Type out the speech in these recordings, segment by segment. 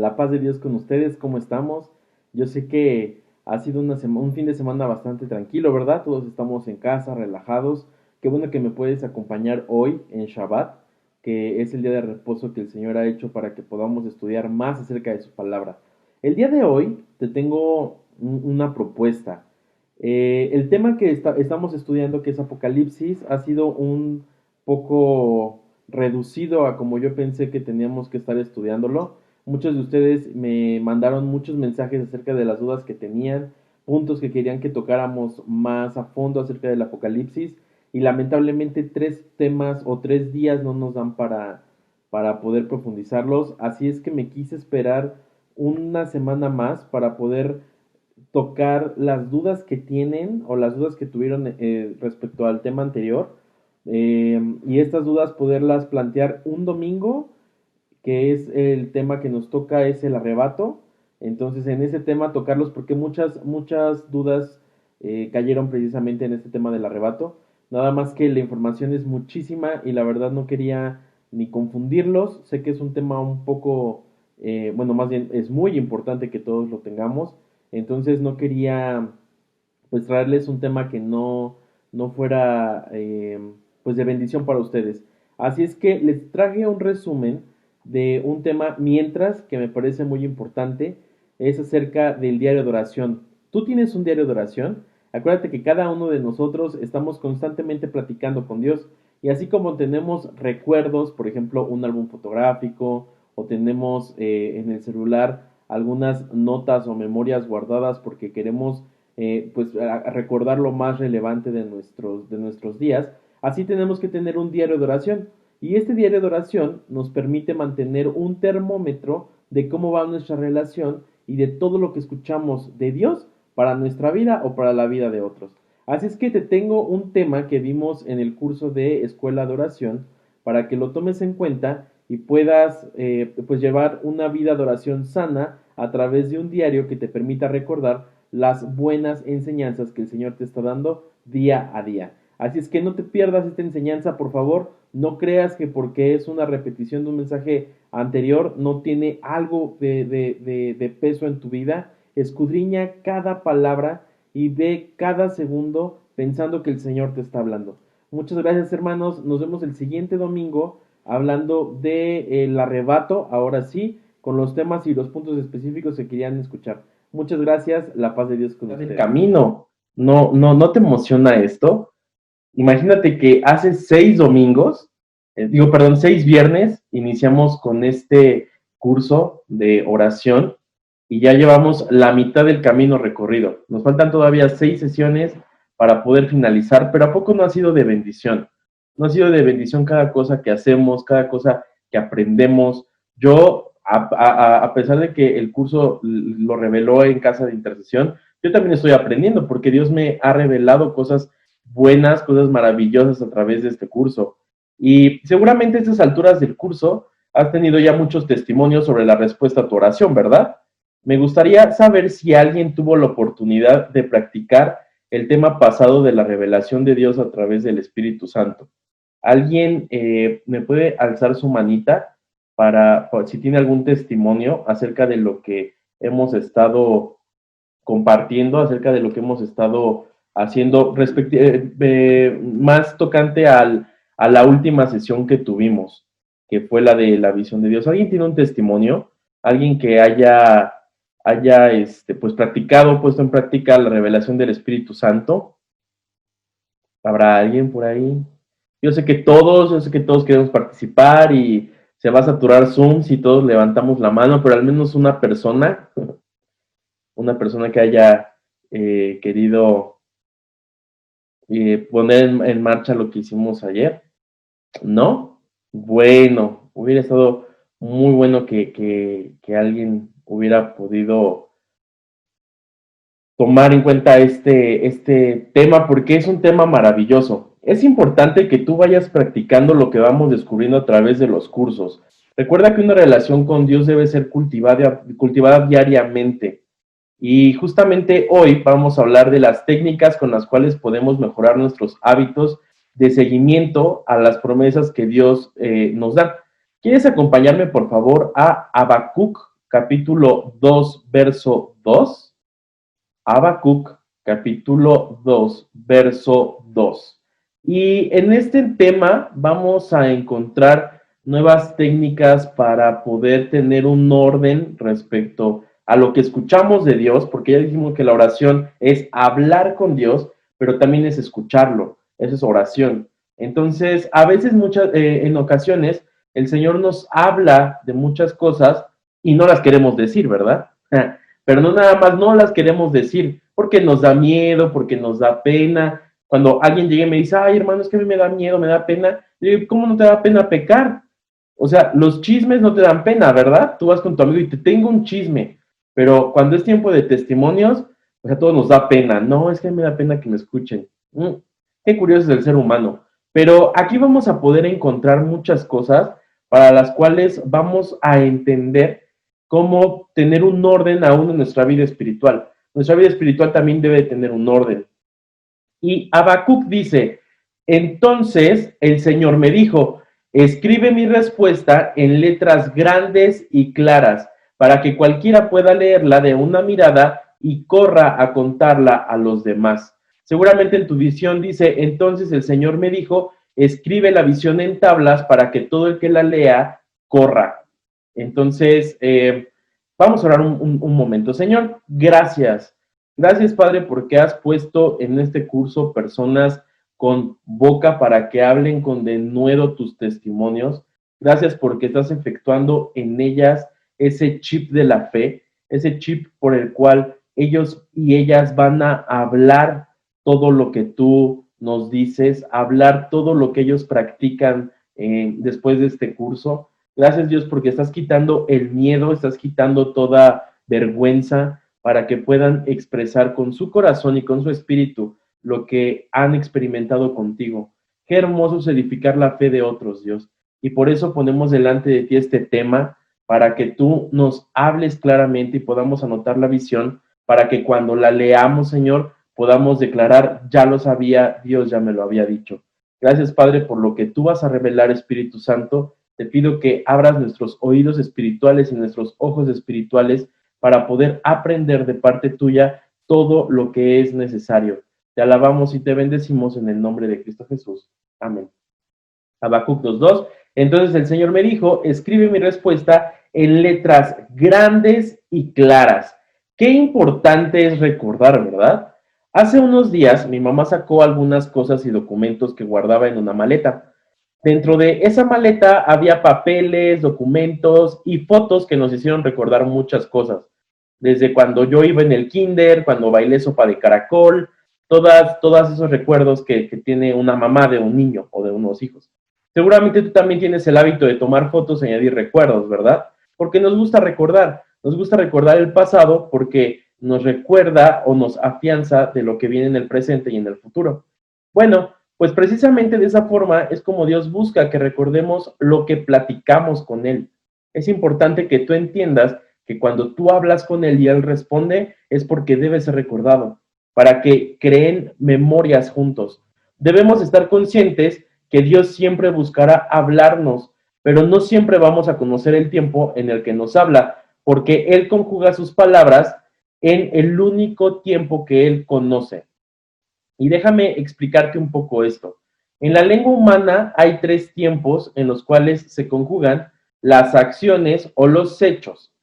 La paz de Dios con ustedes, ¿cómo estamos? Yo sé que ha sido un fin de semana bastante tranquilo, ¿verdad? Todos estamos en casa, relajados. Qué bueno que me puedes acompañar hoy en Shabbat, que es el día de reposo que el Señor ha hecho para que podamos estudiar más acerca de su palabra. El día de hoy te tengo una propuesta. El tema que estamos estudiando, que es Apocalipsis, ha sido un poco reducido a como yo pensé que teníamos que estar estudiándolo. Muchos de ustedes me mandaron muchos mensajes acerca de las dudas que tenían, puntos que querían que tocáramos más a fondo acerca del Apocalipsis, y lamentablemente 3 temas o 3 días no nos dan para poder profundizarlos, así es que me quise esperar una semana más para poder tocar las dudas que tienen o las dudas que tuvieron respecto al tema anterior, y estas dudas poderlas plantear un domingo, que es el tema que nos toca, es el arrebato. Entonces en ese tema tocarlos porque muchas dudas cayeron precisamente en este tema del arrebato. Nada más que la información es muchísima y la verdad no quería ni confundirlos. Sé que es un tema un poco, bueno, más bien es muy importante que todos lo tengamos. Entonces no quería pues traerles un tema que no fuera pues de bendición para ustedes. Así es que les traje un resumen de un tema mientras que me parece muy importante, es acerca del diario de oración. ¿Tú tienes un diario de oración? Acuérdate que cada uno de nosotros estamos constantemente platicando con Dios, y así como tenemos recuerdos, por ejemplo, un álbum fotográfico, o tenemos en el celular algunas notas o memorias guardadas porque queremos pues a recordar lo más relevante de nuestros días, así tenemos que tener un diario de oración. Y este diario de oración nos permite mantener un termómetro de cómo va nuestra relación y de todo lo que escuchamos de Dios para nuestra vida o para la vida de otros. Así es que te tengo un tema que vimos en el curso de Escuela de Oración para que lo tomes en cuenta y puedas pues llevar una vida de oración sana a través de un diario que te permita recordar las buenas enseñanzas que el Señor te está dando día a día. Así es que no te pierdas esta enseñanza, por favor. No creas que porque es una repetición de un mensaje anterior no tiene algo de peso en tu vida. Escudriña cada palabra y ve cada segundo pensando que el Señor te está hablando. Muchas gracias, hermanos. Nos vemos el siguiente domingo hablando del arrebato, ahora sí, con los temas y los puntos específicos que querían escuchar. Muchas gracias. La paz de Dios con ustedes. El camino. ¿No te emociona esto? Imagínate que hace 6 domingos, perdón, 6 viernes, iniciamos con este curso de oración y ya llevamos la mitad del camino recorrido. Nos faltan todavía 6 sesiones para poder finalizar, pero ¿a poco no ha sido de bendición? No ha sido de bendición cada cosa que hacemos, cada cosa que aprendemos. Yo, a pesar de que el curso lo reveló en casa de intercesión, yo también estoy aprendiendo porque Dios me ha revelado cosas buenas, cosas maravillosas a través de este curso. Y seguramente a estas alturas del curso has tenido ya muchos testimonios sobre la respuesta a tu oración, ¿verdad? Me gustaría saber si alguien tuvo la oportunidad de practicar el tema pasado de la revelación de Dios a través del Espíritu Santo. ¿Alguien me puede alzar su manita para si tiene algún testimonio acerca de lo que hemos estado compartiendo, acerca de lo que hemos estado haciendo más tocante a la última sesión que tuvimos, que fue la de la visión de Dios? ¿Alguien tiene un testimonio? ¿Alguien que haya pues practicado, puesto en práctica la revelación del Espíritu Santo? ¿Habrá alguien por ahí? Yo sé que todos queremos participar y se va a saturar Zoom si todos levantamos la mano, pero al menos una persona que haya querido poner en marcha lo que hicimos ayer, ¿no? Bueno, hubiera estado muy bueno que alguien hubiera podido tomar en cuenta este tema porque es un tema maravilloso. Es importante que tú vayas practicando lo que vamos descubriendo a través de los cursos. Recuerda que una relación con Dios debe ser cultivada diariamente. Y justamente hoy vamos a hablar de las técnicas con las cuales podemos mejorar nuestros hábitos de seguimiento a las promesas que Dios nos da. ¿Quieres acompañarme, por favor, a Habacuc capítulo 2, verso 2. Habacuc, capítulo 2, verso 2. Y en este tema vamos a encontrar nuevas técnicas para poder tener un orden respecto a lo que escuchamos de Dios, porque ya dijimos que la oración es hablar con Dios, pero también es escucharlo, eso es oración. Entonces, a veces, en ocasiones, el Señor nos habla de muchas cosas y no las queremos decir, ¿verdad? Pero no nada más no las queremos decir porque nos da miedo, porque nos da pena. Cuando alguien llega y me dice, ay hermano, es que a mí me da miedo, me da pena, le digo, ¿cómo no te da pena pecar? O sea, los chismes no te dan pena, ¿verdad? Tú vas con tu amigo y te tengo un chisme, pero cuando es tiempo de testimonios, pues a todos nos da pena. No, es que me da pena que me escuchen. Qué curioso es el ser humano. Pero aquí vamos a poder encontrar muchas cosas para las cuales vamos a entender cómo tener un orden aún en nuestra vida espiritual. Nuestra vida espiritual también debe tener un orden. Y Habacuc dice, entonces el Señor me dijo, escribe mi respuesta en letras grandes y claras, para que cualquiera pueda leerla de una mirada y corra a contarla a los demás. Seguramente en tu visión dice, entonces el Señor me dijo, escribe la visión en tablas para que todo el que la lea corra. Entonces, vamos a orar un momento. Señor, gracias. Gracias, Padre, porque has puesto en este curso personas con boca para que hablen con denuedo tus testimonios. Gracias porque estás efectuando en ellas ese chip de la fe, ese chip por el cual ellos y ellas van a hablar todo lo que tú nos dices, hablar todo lo que ellos practican después de este curso. Gracias, Dios, porque estás quitando el miedo, estás quitando toda vergüenza para que puedan expresar con su corazón y con su espíritu lo que han experimentado contigo. Qué hermoso es edificar la fe de otros, Dios. Y por eso ponemos delante de ti este tema, para que tú nos hables claramente y podamos anotar la visión, para que cuando la leamos, Señor, podamos declarar, ya lo sabía, Dios ya me lo había dicho. Gracias, Padre, por lo que tú vas a revelar, Espíritu Santo. Te pido que abras nuestros oídos espirituales y nuestros ojos espirituales para poder aprender de parte tuya todo lo que es necesario. Te alabamos y te bendecimos en el nombre de Cristo Jesús. Amén. Habacuc 2:2. Entonces el Señor me dijo, escribe mi respuesta en letras grandes y claras. Qué importante es recordar, ¿verdad? Hace unos días mi mamá sacó algunas cosas y documentos que guardaba en una maleta. Dentro de esa maleta había papeles, documentos y fotos que nos hicieron recordar muchas cosas. Desde cuando yo iba en el kinder, cuando bailé sopa de caracol, todos esos recuerdos que tiene una mamá de un niño o de unos hijos. Seguramente tú también tienes el hábito de tomar fotos y añadir recuerdos, ¿verdad? Porque nos gusta recordar el pasado porque nos recuerda o nos afianza de lo que viene en el presente y en el futuro. Bueno, pues precisamente de esa forma es como Dios busca que recordemos lo que platicamos con Él. Es importante que tú entiendas que cuando tú hablas con Él y Él responde, es porque debe ser recordado, para que creen memorias juntos. Debemos estar conscientes que Dios siempre buscará hablarnos, pero no siempre vamos a conocer el tiempo en el que nos habla, porque Él conjuga sus palabras en el único tiempo que Él conoce. Y déjame explicarte un poco esto. En la lengua humana hay tres tiempos en los cuales se conjugan las acciones o los hechos,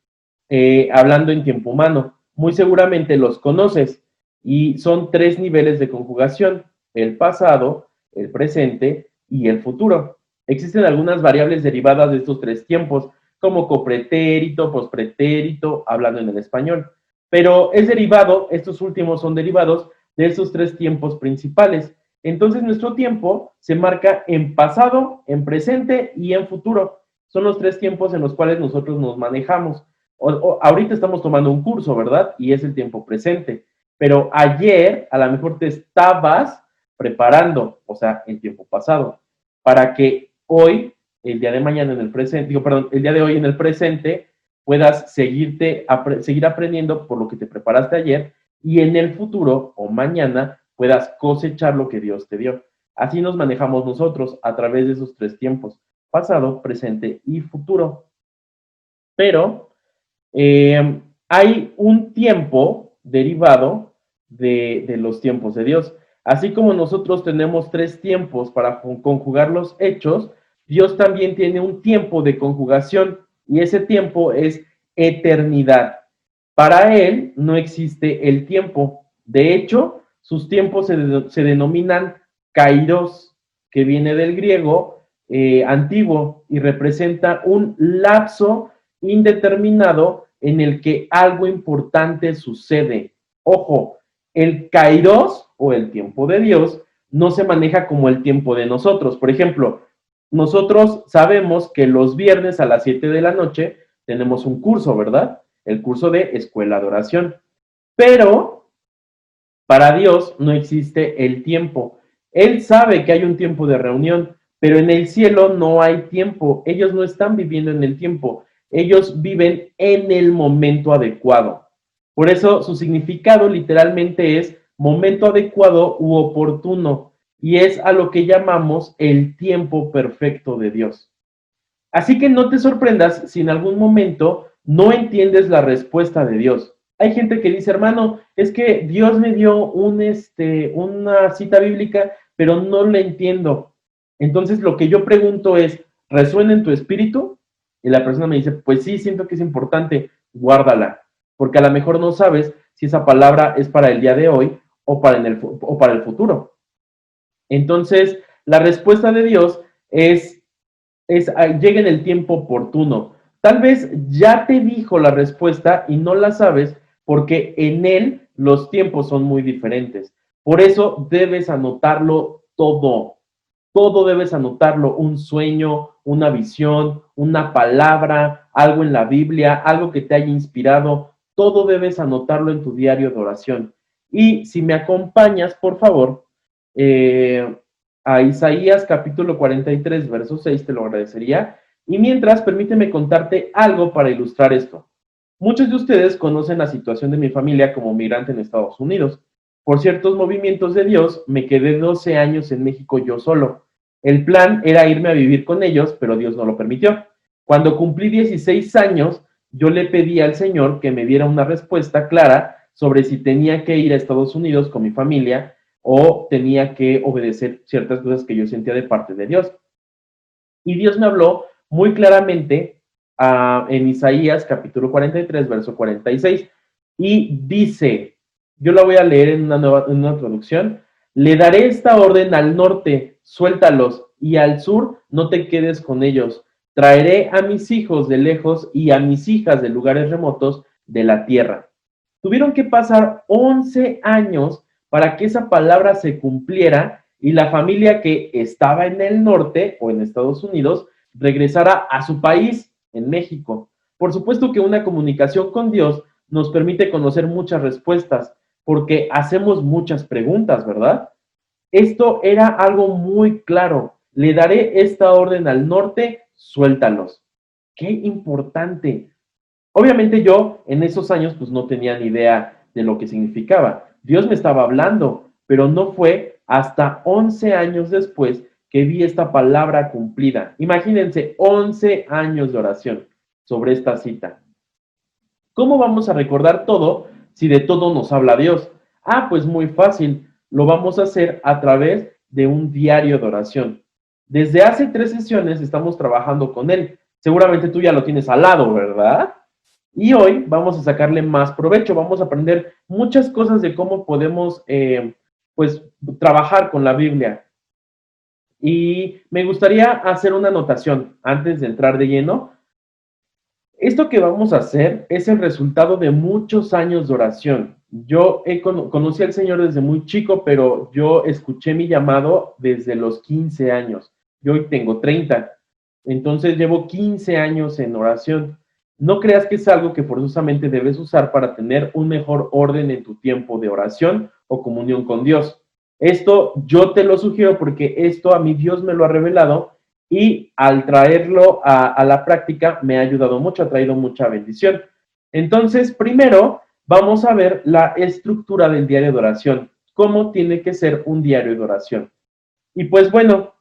hablando en tiempo humano. Muy seguramente los conoces y son tres niveles de conjugación: el pasado, el presente y el futuro. Existen algunas variables derivadas de estos tres tiempos, como copretérito, pospretérito, hablando en el español. Pero es derivado, estos últimos son derivados de esos tres tiempos principales. Entonces nuestro tiempo se marca en pasado, en presente y en futuro. Son los tres tiempos en los cuales nosotros nos manejamos. Ahorita estamos tomando un curso, ¿verdad? Y es el tiempo presente. Pero ayer a lo mejor te estabas preparando, o sea, en tiempo pasado, para que hoy, el día de mañana en el presente, digo, perdón, el día de hoy en el presente, puedas seguir aprendiendo por lo que te preparaste ayer y en el futuro o mañana puedas cosechar lo que Dios te dio. Así nos manejamos nosotros a través de esos tres tiempos: pasado, presente y futuro. Pero Hay un tiempo derivado de los tiempos de Dios. Así como nosotros tenemos tres tiempos para conjugar los hechos, Dios también tiene un tiempo de conjugación y ese tiempo es eternidad. Para Él no existe el tiempo. De hecho, sus tiempos se denominan kairos, que viene del griego antiguo y representa un lapso indeterminado en el que algo importante sucede. Ojo, el kairos o el tiempo de Dios no se maneja como el tiempo de nosotros. Por ejemplo, nosotros sabemos que los viernes a las 7 de la noche tenemos un curso, ¿verdad? El curso de escuela de oración. Pero para Dios no existe el tiempo. Él sabe que hay un tiempo de reunión, pero en el cielo no hay tiempo. Ellos no están viviendo en el tiempo. Ellos viven en el momento adecuado. Por eso su significado literalmente es momento adecuado u oportuno. Y es a lo que llamamos el tiempo perfecto de Dios. Así que no te sorprendas si en algún momento no entiendes la respuesta de Dios. Hay gente que dice, hermano, es que Dios me dio una cita bíblica, pero no la entiendo. Entonces lo que yo pregunto es, ¿resuena en tu espíritu? Y la persona me dice, pues sí, siento que es importante, guárdala, porque a lo mejor no sabes si esa palabra es para el día de hoy o para el futuro. Entonces, la respuesta de Dios llega en el tiempo oportuno. Tal vez ya te dijo la respuesta y no la sabes porque en él los tiempos son muy diferentes. Por eso debes anotarlo todo. Todo debes anotarlo, un sueño, una visión, una palabra, algo en la Biblia, algo que te haya inspirado. Todo debes anotarlo en tu diario de oración. Y si me acompañas, por favor, eh, a Isaías capítulo 43, verso 6, te lo agradecería. Y mientras, permíteme contarte algo para ilustrar esto. Muchos de ustedes conocen la situación de mi familia como migrante en Estados Unidos. Por ciertos movimientos de Dios, me quedé 12 años en México yo solo. El plan era irme a vivir con ellos, pero Dios no lo permitió. Cuando cumplí 16 años, yo le pedí al Señor que me diera una respuesta clara sobre si tenía que ir a Estados Unidos con mi familia o tenía que obedecer ciertas cosas que yo sentía de parte de Dios. Y Dios me habló muy claramente en Isaías capítulo 43, verso 46, y dice, yo la voy a leer en una traducción, le daré esta orden al norte, suéltalos, y al sur, no te quedes con ellos. Traeré a mis hijos de lejos y a mis hijas de lugares remotos de la tierra. Tuvieron que pasar 11 años para que esa palabra se cumpliera y la familia que estaba en el norte o en Estados Unidos regresara a su país, en México. Por supuesto que una comunicación con Dios nos permite conocer muchas respuestas, porque hacemos muchas preguntas, ¿verdad? Esto era algo muy claro. Le daré esta orden al norte, suéltalos. Qué importante. Obviamente yo en esos años pues no tenía ni idea de lo que significaba. Dios me estaba hablando, pero no fue hasta 11 años después que vi esta palabra cumplida. Imagínense, 11 años de oración sobre esta cita. ¿Cómo vamos a recordar todo si de todo nos habla Dios? Ah, pues muy fácil. Lo vamos a hacer a través de un diario de oración. Desde hace 3 sesiones estamos trabajando con él. Seguramente tú ya lo tienes al lado, ¿verdad? Y hoy vamos a sacarle más provecho, vamos a aprender muchas cosas de cómo podemos, pues, trabajar con la Biblia. Y me gustaría hacer una anotación antes de entrar de lleno. Esto que vamos a hacer es el resultado de muchos años de oración. Yo conocí al Señor desde muy chico, pero yo escuché mi llamado desde los 15 años. Yo hoy tengo 30. Entonces llevo 15 años en oración. No creas que es algo que forzosamente debes usar para tener un mejor orden en tu tiempo de oración o comunión con Dios. Esto yo te lo sugiero porque esto a mí Dios me lo ha revelado y al traerlo a la práctica me ha ayudado mucho, ha traído mucha bendición. Entonces, primero vamos a ver la estructura del diario de oración, cómo tiene que ser un diario de oración. Y pues bueno,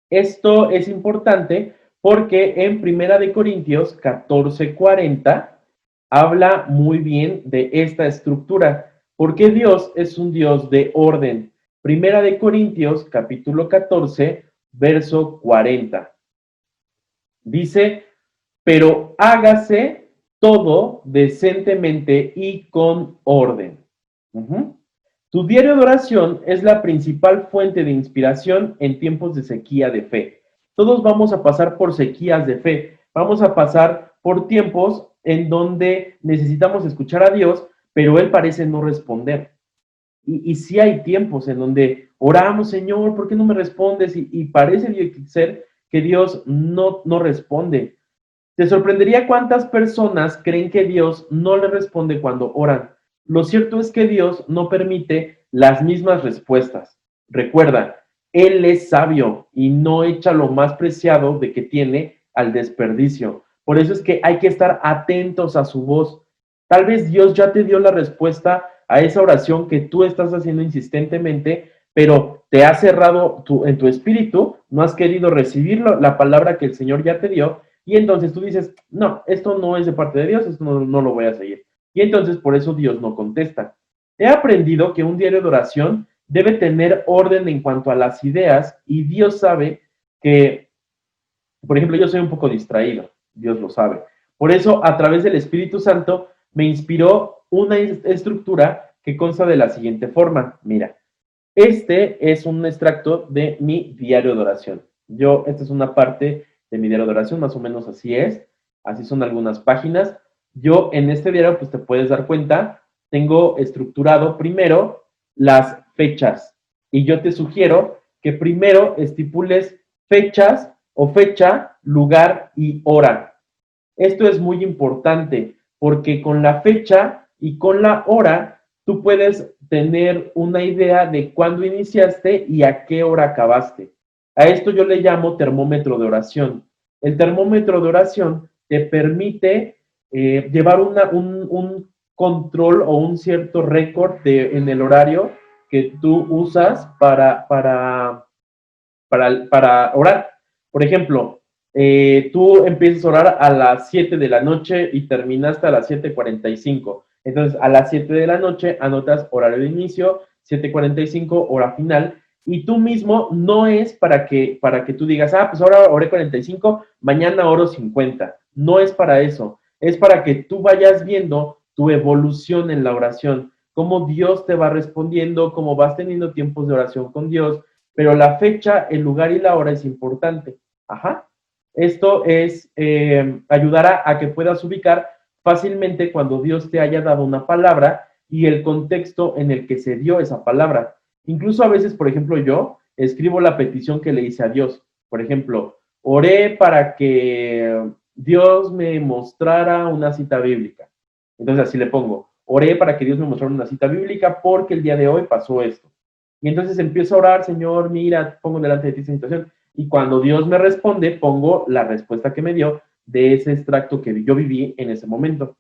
esto es importante porque en Primera de Corintios 14:40 habla muy bien de esta estructura, porque Dios es un Dios de orden. Primera de Corintios, capítulo 14, verso 40. Dice, pero hágase todo decentemente y con orden. Ujú. Tu diario de oración es la principal fuente de inspiración en tiempos de sequía de fe. Todos vamos a pasar por sequías de fe, vamos a pasar por tiempos en donde necesitamos escuchar a Dios, pero Él parece no responder. Y sí hay tiempos en donde oramos, Señor, ¿por qué no me respondes? Y parece ser que Dios no responde. Te sorprendería cuántas personas creen que Dios no le responde cuando oran. Lo cierto es que Dios no permite las mismas respuestas. Recuerda, Él es sabio y no echa lo más preciado de que tiene al desperdicio. Por eso es que hay que estar atentos a su voz. Tal vez Dios ya te dio la respuesta a esa oración que tú estás haciendo insistentemente, pero te ha cerrado en tu espíritu, no has querido recibir la palabra que el Señor ya te dio, y entonces tú dices, no, esto no es de parte de Dios, esto no lo voy a seguir. Y entonces por eso Dios no contesta. He aprendido que un diario de oración debe tener orden en cuanto a las ideas y Dios sabe que, por ejemplo, yo soy un poco distraído, Dios lo sabe. Por eso, a través del Espíritu Santo, me inspiró una estructura que consta de la siguiente forma. Mira, este es un extracto de mi diario de oración. Esta es una parte de mi diario de oración, más o menos así es. Así son algunas páginas. Yo en este diario, pues te puedes dar cuenta, tengo estructurado primero las fechas. Y yo te sugiero que primero estipules fechas o fecha, lugar y hora. Esto es muy importante porque con la fecha y con la hora tú puedes tener una idea de cuándo iniciaste y a qué hora acabaste. A esto yo le llamo termómetro de oración. El termómetro de oración te permite llevar un control o un cierto récord en el horario que tú usas para orar. Por ejemplo, tú empiezas a orar a las 7 de la noche y terminaste a las 7:45. Entonces, a las 7 de la noche anotas horario de inicio, 7:45 hora final, y tú mismo no es para que tú digas, pues ahora oré 45, mañana oro 50. No es para eso, es para que tú vayas viendo tu evolución en la oración, cómo Dios te va respondiendo, cómo vas teniendo tiempos de oración con Dios, pero la fecha, el lugar y la hora es importante. Ajá. Esto es ayudará a que puedas ubicar fácilmente cuando Dios te haya dado una palabra y el contexto en el que se dio esa palabra. Incluso a veces, por ejemplo, yo escribo la petición que le hice a Dios. Por ejemplo, oré para que Dios me mostrara una cita bíblica. Entonces así le pongo, oré para que Dios me mostrara una cita bíblica porque el día de hoy pasó esto. Y entonces empiezo a orar, Señor, mira, pongo delante de ti esa situación. Y cuando Dios me responde, pongo la respuesta que me dio de ese extracto que yo viví en ese momento.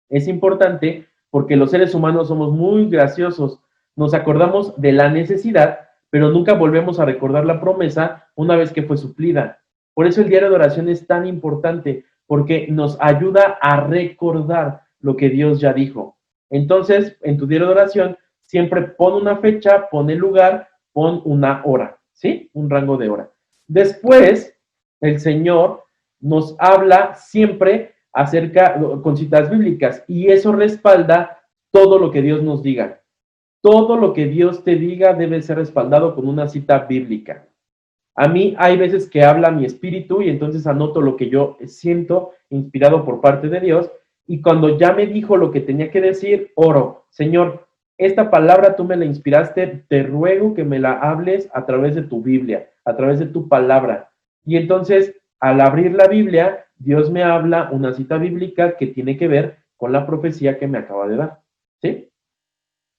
Es importante porque los seres humanos somos muy graciosos. Nos acordamos de la necesidad, pero nunca volvemos a recordar la promesa una vez que fue suplida. Por eso el diario de oración es tan importante, porque nos ayuda a recordar lo que Dios ya dijo. Entonces, en tu diario de oración, siempre pon una fecha, pon el lugar, pon una hora, ¿sí? Un rango de hora. Después, el Señor nos habla siempre acerca con citas bíblicas y eso respalda todo lo que Dios nos diga. Todo lo que Dios te diga debe ser respaldado con una cita bíblica. A mí hay veces que habla mi espíritu y entonces anoto lo que yo siento inspirado por parte de Dios y cuando ya me dijo lo que tenía que decir, oro, Señor, esta palabra tú me la inspiraste, te ruego que me la hables a través de tu Biblia, a través de tu palabra. Y entonces, al abrir la Biblia, Dios me habla una cita bíblica que tiene que ver con la profecía que me acaba de dar. ¿Sí?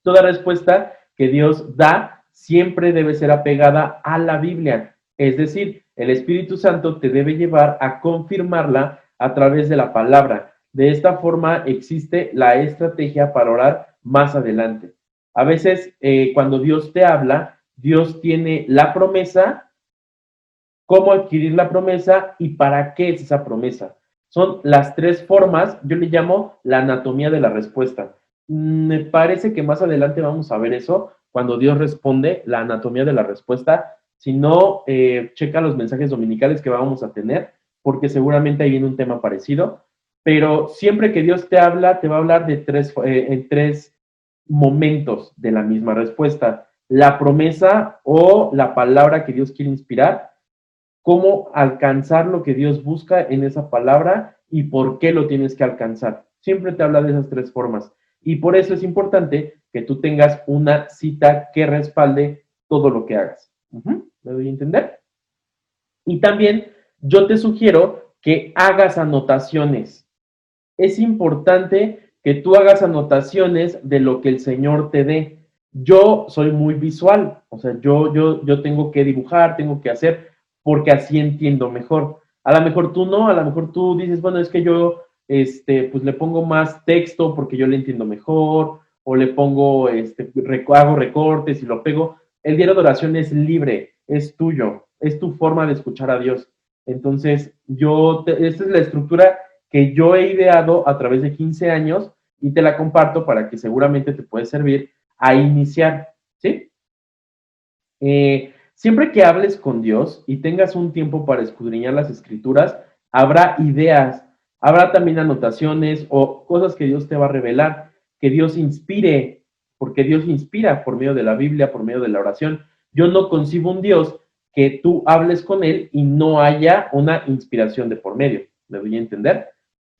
Toda respuesta que Dios da siempre debe ser apegada a la Biblia. Es decir, el Espíritu Santo te debe llevar a confirmarla a través de la palabra. De esta forma existe la estrategia para orar más adelante. A veces, cuando Dios te habla, Dios tiene la promesa, cómo adquirir la promesa y para qué es esa promesa. Son las tres formas, yo le llamo la anatomía de la respuesta. Me parece que más adelante vamos a ver eso, cuando Dios responde, la anatomía de la respuesta. Si no, checa los mensajes dominicales que vamos a tener, porque seguramente ahí viene un tema parecido. Pero siempre que Dios te habla, te va a hablar de en tres momentos de la misma respuesta. La promesa o la palabra que Dios quiere inspirar, cómo alcanzar lo que Dios busca en esa palabra y por qué lo tienes que alcanzar. Siempre te habla de esas tres formas. Y por eso es importante que tú tengas una cita que respalde todo lo que hagas. ¿Me doy a entender? Y también yo te sugiero que hagas anotaciones. Es importante que tú hagas anotaciones de lo que el Señor te dé. Yo soy muy visual, o sea, yo tengo que dibujar, tengo que hacer, porque así entiendo mejor. A lo mejor tú no, a lo mejor tú dices, bueno, es que yo, pues le pongo más texto porque yo le entiendo mejor, o le pongo, hago recortes y lo pego. El diario de oración es libre, es tuyo, es tu forma de escuchar a Dios. Entonces, esta es la estructura que yo he ideado a través de 15 años y te la comparto para que seguramente te puede servir a iniciar, ¿sí? Siempre que hables con Dios y tengas un tiempo para escudriñar las escrituras, habrá ideas, habrá también anotaciones o cosas que Dios te va a revelar, que Dios inspire, porque Dios inspira por medio de la Biblia, por medio de la oración. Yo no concibo un Dios que tú hables con Él y no haya una inspiración de por medio. ¿Me doy a entender?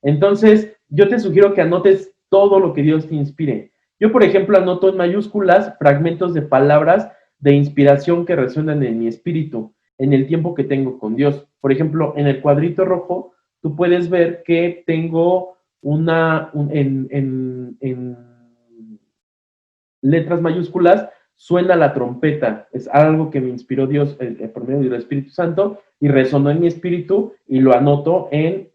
Entonces, yo te sugiero que anotes todo lo que Dios te inspire. Yo, por ejemplo, anoto en mayúsculas fragmentos de palabras de inspiración que resuenan en mi espíritu en el tiempo que tengo con Dios. Por ejemplo, en el cuadrito rojo, tú puedes ver que tengo en letras mayúsculas, suena la trompeta. Es algo que me inspiró Dios por medio del Espíritu Santo y resonó en mi espíritu y lo anoto en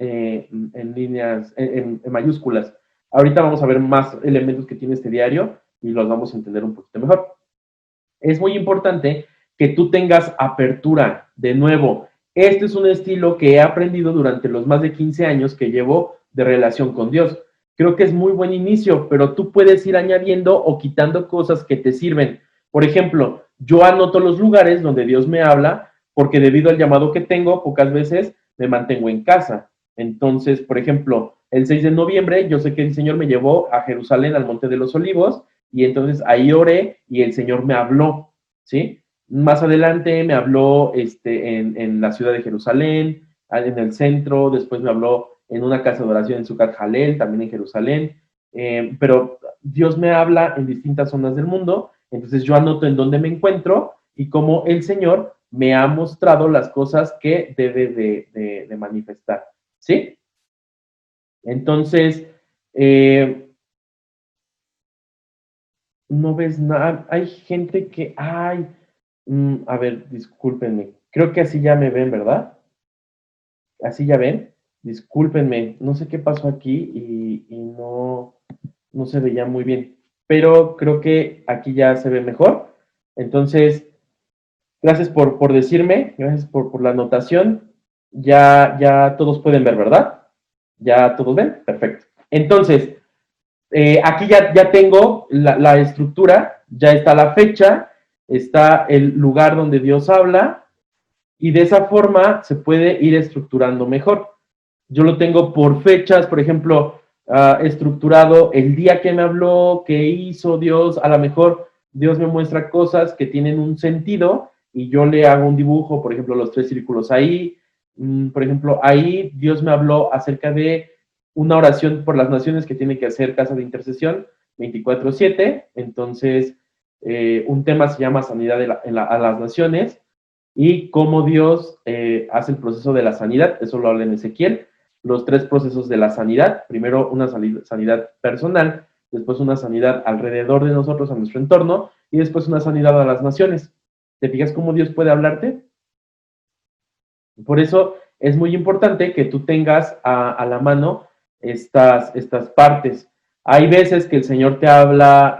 líneas, en mayúsculas. Ahorita vamos a ver más elementos que tiene este diario y los vamos a entender un poquito mejor. Es muy importante que tú tengas apertura. De nuevo, este es un estilo que he aprendido durante los más de 15 años que llevo de relación con Dios. Creo que es muy buen inicio, pero tú puedes ir añadiendo o quitando cosas que te sirven. Por ejemplo, yo anoto los lugares donde Dios me habla porque debido al llamado que tengo, pocas veces me mantengo en casa. Entonces, por ejemplo, el 6 de noviembre, yo sé que el Señor me llevó a Jerusalén, al Monte de los Olivos, y entonces ahí oré y el Señor me habló, ¿sí? Más adelante me habló en la ciudad de Jerusalén, en el centro, después me habló en una casa de oración en Sucat Jalel, también en Jerusalén, pero Dios me habla en distintas zonas del mundo, entonces yo anoto en dónde me encuentro y cómo el Señor me ha mostrado las cosas que debe de manifestar, ¿sí? Entonces, no ves nada. Hay gente que, ay, a ver, discúlpenme. Creo que así ya me ven, ¿verdad? Así ya ven. Discúlpenme, no sé qué pasó aquí y no se veía muy bien. Pero creo que aquí ya se ve mejor. Entonces, gracias por decirme, gracias por la anotación. Ya todos pueden ver, ¿verdad? ¿Ya todos ven? Perfecto. Entonces, aquí ya tengo la estructura, ya está la fecha, está el lugar donde Dios habla y de esa forma se puede ir estructurando mejor. Yo lo tengo por fechas, por ejemplo, estructurado el día que me habló, qué hizo Dios, a lo mejor Dios me muestra cosas que tienen un sentido y yo le hago un dibujo, por ejemplo, los tres círculos ahí. Por ejemplo, ahí Dios me habló acerca de una oración por las naciones que tiene que hacer Casa de Intercesión 24/7. Entonces, un tema se llama Sanidad a las Naciones y cómo Dios hace el proceso de la sanidad. Eso lo habla en Ezequiel. Los tres procesos de la sanidad. Primero una sanidad personal, después una sanidad alrededor de nosotros, a nuestro entorno, y después una sanidad a las naciones. ¿Te fijas cómo Dios puede hablarte? Por eso es muy importante que tú tengas a la mano estas partes. Hay veces que el Señor te habla,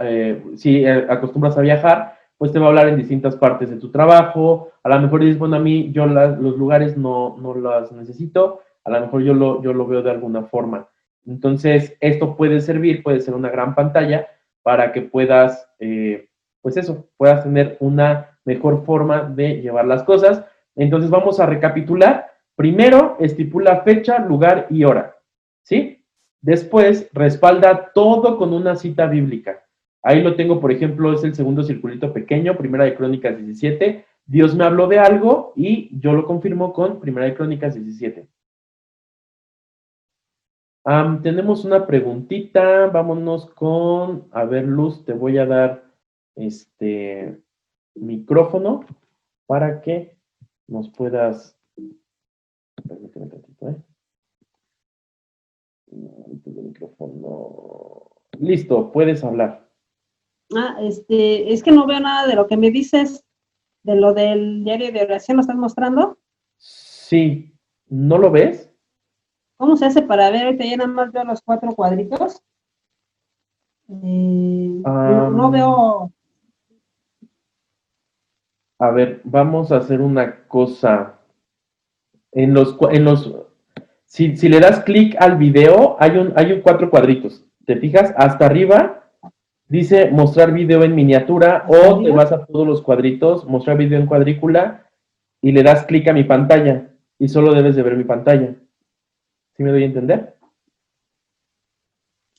si acostumbras a viajar, pues te va a hablar en distintas partes de tu trabajo. A lo mejor dices, bueno, a mí yo los lugares no las necesito, a lo mejor yo lo veo de alguna forma. Entonces, esto puede servir, puede ser una gran pantalla para que puedas, pues eso, puedas tener una mejor forma de llevar las cosas. Entonces, vamos a recapitular. Primero, estipula fecha, lugar y hora, ¿sí? Después, respalda todo con una cita bíblica. Ahí lo tengo, por ejemplo, es el segundo circulito pequeño, Primera de Crónicas 17. Dios me habló de algo y yo lo confirmo con Primera de Crónicas 17. Tenemos una preguntita, vámonos con, a ver, Luz, te voy a dar este micrófono para que nos puedas, permíteme tantito, micrófono. Listo, puedes hablar. Es que no veo nada de lo que me dices, de lo del diario de oración, ¿lo estás mostrando? Sí, ¿no lo ves? ¿Cómo se hace para ver? Ahorita ya nada más veo los 4 cuadritos. No veo. A ver, vamos a hacer una cosa. Si le das clic al video, hay un 4 cuadritos. ¿Te fijas? Hasta arriba dice mostrar video en miniatura o te vas a todos los cuadritos, mostrar video en cuadrícula y le das clic a mi pantalla y solo debes de ver mi pantalla. ¿Sí me doy a entender?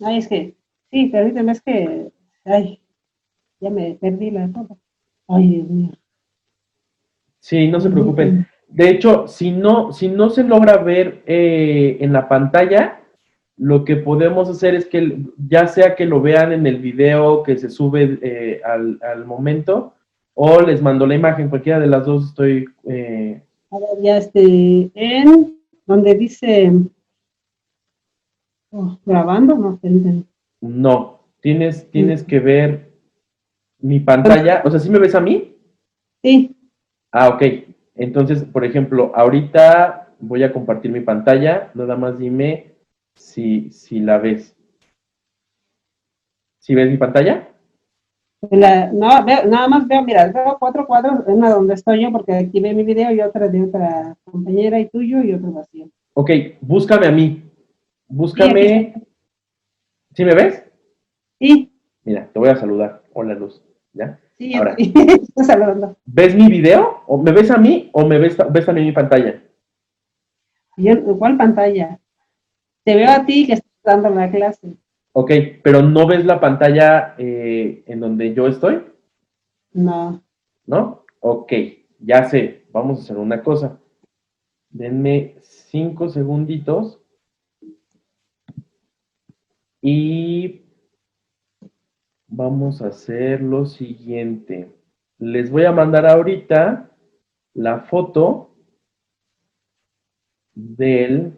Ay, es que, sí, permíteme, es que, ay, ya me perdí la foto. Ay, Dios mío. Sí, no se preocupen. De hecho, si no se logra ver en la pantalla, lo que podemos hacer es que ya sea que lo vean en el video que se sube al momento, o les mando la imagen, cualquiera de las dos estoy... A ver, ya en donde dice grabando, no, permíteme. No, tienes que ver mi pantalla, o sea, ¿sí me ves a mí? Sí. Ah, ok. Entonces, por ejemplo, ahorita voy a compartir mi pantalla, nada más dime si la ves. ¿Sí ves mi pantalla? No, nada más veo, mira, veo 4 cuadros, una donde estoy yo porque activé mi video y otra de otra compañera y tuyo y otro vacío. Ok, búscame a mí. Sí, aquí estoy. Búscame. ¿Sí me ves? Sí, Mira, te voy a saludar. Hola, Luz. ¿Ya? sí, ya Ahora, estoy, estoy saludando. ¿ves mi video? ¿O me ves a mí o me ves también mi pantalla? ¿Cuál pantalla? Te veo a ti que estás dando la clase. Ok, pero ¿no ves la pantalla en donde yo estoy? No. ¿No? Ok, ya sé. Vamos a hacer una cosa. Denme 5 segunditos y vamos a hacer lo siguiente. Les voy a mandar ahorita la foto del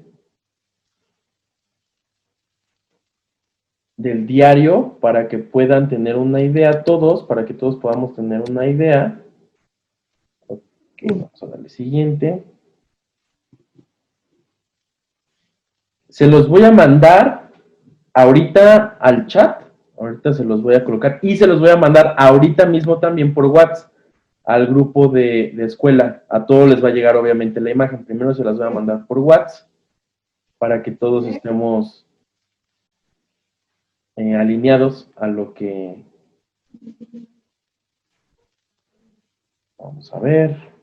diario para que puedan tener una idea todos, para que todos podamos tener una idea. Ok, vamos a darle siguiente. Se los voy a mandar ahorita al chat. Ahorita se los voy a colocar y se los voy a mandar ahorita mismo también por WhatsApp al grupo de escuela. A todos les va a llegar obviamente la imagen. Primero se las voy a mandar por WhatsApp para que todos estemos alineados a lo que... Vamos a ver.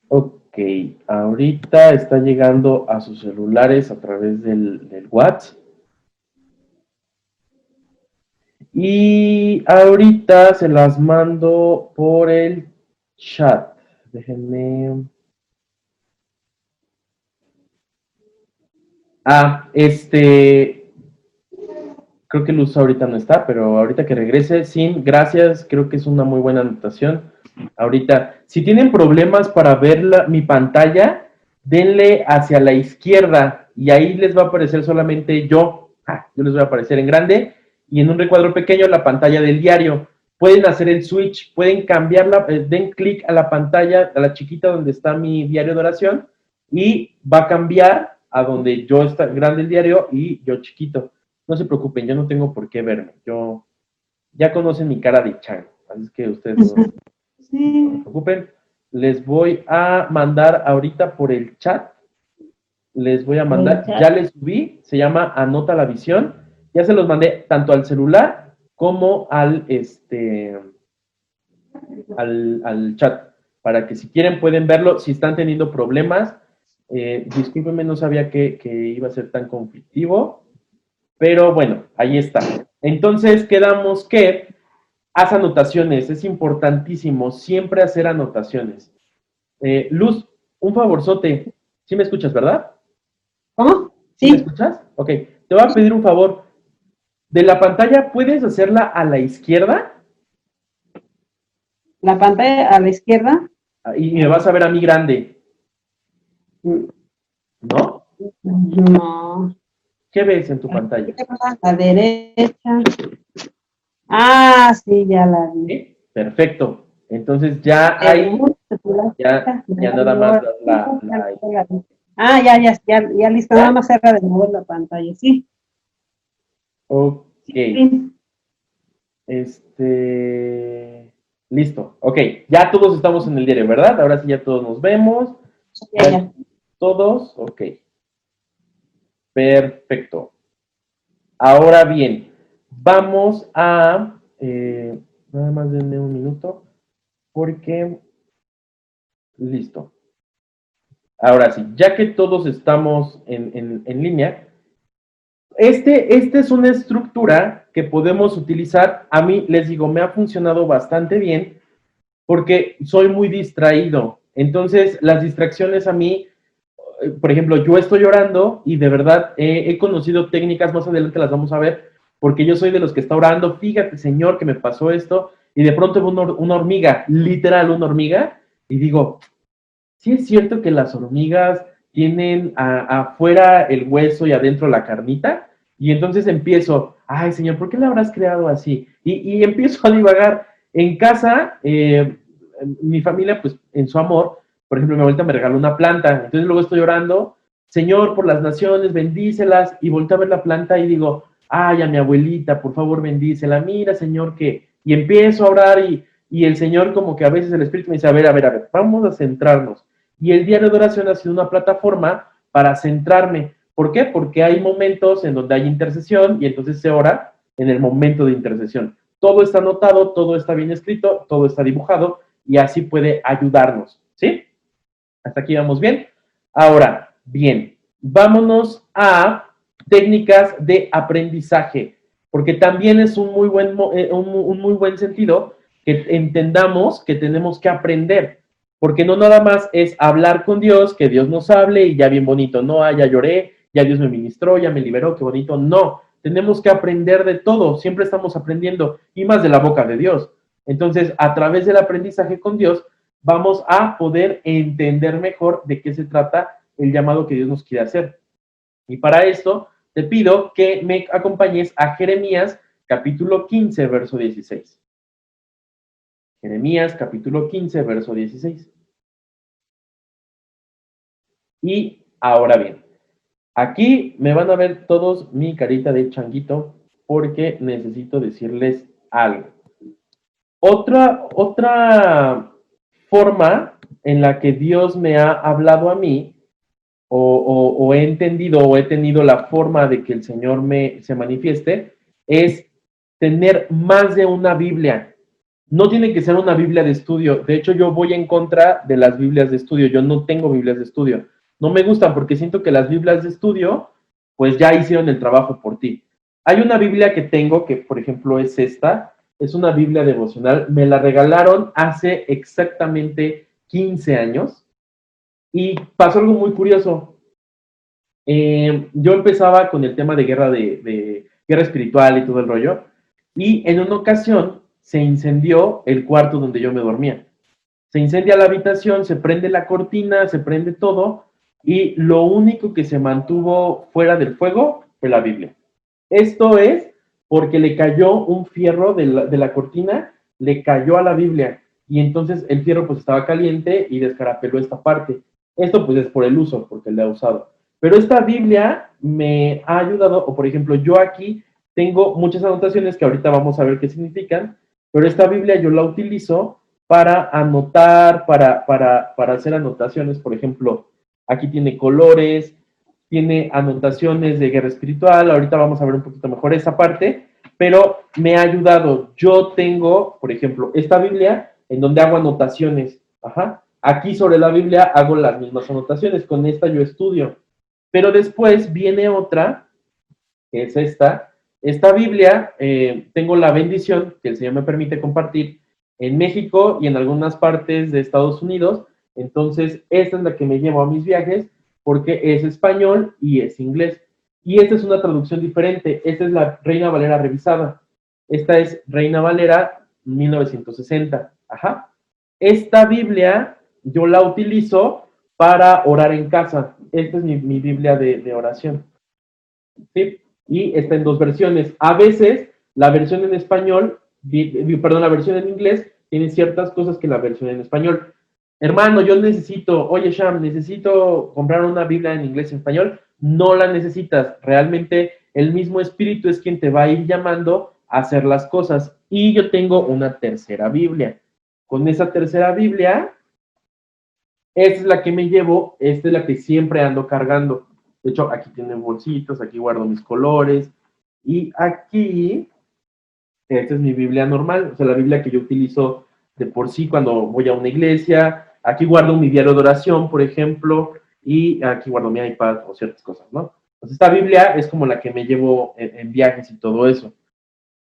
Ok, ahorita está llegando a sus celulares a través del WhatsApp. Y ahorita se las mando por el chat. Déjenme. Creo que Luz ahorita no está, pero ahorita que regrese, sin gracias, creo que es una muy buena anotación. Ahorita, si tienen problemas para ver mi pantalla, denle hacia la izquierda y ahí les va a aparecer solamente yo les voy a aparecer en grande y en un recuadro pequeño la pantalla del diario. Pueden hacer el switch, pueden cambiarla, den clic a la pantalla, a la chiquita donde está mi diario de oración y va a cambiar a donde yo está grande el diario y yo chiquito. No se preocupen, yo no tengo por qué verme. Yo Ya conocen mi cara de Chan, así es que ustedes no se Sí, preocupen. Les voy a mandar ahorita por el chat, les voy a por el mandar, chat. ya les subí, se llama Anota la Visión, ya se los mandé tanto al celular como al chat, para que si quieren pueden verlo, si están teniendo problemas, discúlpenme, no sabía que iba a ser tan conflictivo, pero bueno, ahí está. Entonces quedamos que haz anotaciones, es importantísimo siempre hacer anotaciones. Luz, un favorzote, ¿sí me escuchas, verdad? ¿Cómo? ¿Sí me Sí, escuchas? Ok, te voy a pedir un favor. De la pantalla, ¿puedes hacerla a la izquierda? la pantalla a la izquierda. Y me vas a ver a mí grande, ¿no? No. ¿Qué ves en tu pantalla? A la derecha. Ah, sí, ya la vi. ¿Sí? Perfecto. Entonces ya ahí, Según ya nada más das Ah, ya listo, nada ¿ya? más cerca de mover la pantalla, sí. Ok. Sí, Listo. Ok. Ya todos estamos en el diario, ¿verdad? Ahora sí ya todos nos vemos. ya, Ya ya. todos. Ok. Perfecto. Ahora bien, vamos a... nada más denme un minuto porque... Listo. Ahora sí, ya que todos estamos en línea, esta es una estructura que podemos utilizar. A mí, les digo, me ha funcionado bastante bien porque soy muy distraído. Entonces, las distracciones a mí, por ejemplo, yo estoy orando y de verdad he conocido técnicas, más adelante las vamos a ver, porque yo soy de los que está orando, fíjate, Señor, que me pasó esto, y de pronto veo una hormiga, literal una hormiga, y digo, sí es cierto que las hormigas tienen afuera el hueso y adentro la carnita, y entonces empiezo, ay Señor, ¿por qué la habrás creado así? Y empiezo a divagar. En casa, mi familia, pues en su amor, por ejemplo, mi abuelita me regaló una planta, entonces luego estoy orando, Señor, por las naciones, bendícelas, y volteo a ver la planta y digo, ay, a mi abuelita, por favor, bendícela, mira, Señor, que... Y empiezo a orar y el Señor como que a veces el Espíritu me dice, a ver, vamos a centrarnos. Y el diario de oración ha sido una plataforma para centrarme. ¿Por qué? Porque hay momentos en donde hay intercesión y entonces se ora en el momento de intercesión. Todo está anotado, todo está bien escrito, todo está dibujado y así puede ayudarnos. ¿Sí? Hasta aquí vamos bien. Ahora, bien, vámonos a técnicas de aprendizaje, porque también es un muy buen sentido que entendamos que tenemos que aprender, porque no nada más es hablar con Dios, que Dios nos hable y ya bien bonito, no, ya lloré, ya Dios me ministró, ya me liberó, qué bonito, no, tenemos que aprender de todo, siempre estamos aprendiendo y más de la boca de Dios. Entonces, a través del aprendizaje con Dios, vamos a poder entender mejor de qué se trata el llamado que Dios nos quiere hacer. Y para esto, te pido que me acompañes a Jeremías capítulo 15, verso 16. Jeremías capítulo 15, verso 16. Y ahora bien, aquí me van a ver todos mi carita de changuito porque necesito decirles algo. Otra forma en la que Dios me ha hablado a mí o he entendido o he tenido la forma de que el Señor se manifieste es tener más de una Biblia. No tiene que ser una Biblia de estudio. De hecho, yo voy en contra de las Biblias de estudio. Yo no tengo Biblias de estudio. No me gustan porque siento que las Biblias de estudio, pues ya hicieron el trabajo por ti. Hay una Biblia que tengo, que por ejemplo es esta, es una Biblia devocional. Me la regalaron hace exactamente 15 años y pasó algo muy curioso. Yo empezaba con el tema de de guerra espiritual y todo el rollo, y en una ocasión se incendió el cuarto donde yo me dormía. Se incendia la habitación, se prende la cortina, se prende todo, y lo único que se mantuvo fuera del fuego fue la Biblia. Esto es porque le cayó un fierro de la cortina, le cayó a la Biblia, y entonces el fierro pues estaba caliente y descarapeló esta parte. Esto pues es por el uso, porque le ha usado. Pero esta Biblia me ha ayudado, o por ejemplo, yo aquí tengo muchas anotaciones que ahorita vamos a ver qué significan, pero esta Biblia yo la utilizo para anotar, para hacer anotaciones. Por ejemplo, aquí tiene colores, tiene anotaciones de guerra espiritual. Ahorita vamos a ver un poquito mejor esa parte, pero me ha ayudado. Yo tengo, por ejemplo, esta Biblia en donde hago anotaciones. Ajá. Aquí sobre la Biblia hago las mismas anotaciones. Con esta yo estudio. Pero después viene otra, que es esta. Esta Biblia, tengo la bendición que el Señor me permite compartir en México y en algunas partes de Estados Unidos. Entonces, esta es la que me llevo a mis viajes porque es español y es inglés. Y esta es una traducción diferente. Esta es la Reina Valera revisada. Esta es Reina Valera 1960. Ajá. Esta Biblia yo la utilizo para orar en casa. Esta es mi Biblia de oración. ¿Sí? Y está en dos versiones. A veces la versión en español, perdón, la versión en inglés tiene ciertas cosas que la versión en español. Hermano, yo necesito, oye Sham, necesito comprar una Biblia en inglés y en español. No la necesitas. Realmente el mismo espíritu es quien te va a ir llamando a hacer las cosas. Y yo tengo una tercera Biblia. Con esa tercera Biblia, esta es la que me llevo, esta es la que siempre ando cargando. De hecho, aquí tienen bolsitos, aquí guardo mis colores. Y aquí, esta es mi Biblia normal, o sea, la Biblia que yo utilizo de por sí cuando voy a una iglesia. Aquí guardo mi diario de oración, por ejemplo, y aquí guardo mi iPad o ciertas cosas, ¿no? Entonces, esta Biblia es como la que me llevo en viajes y todo eso.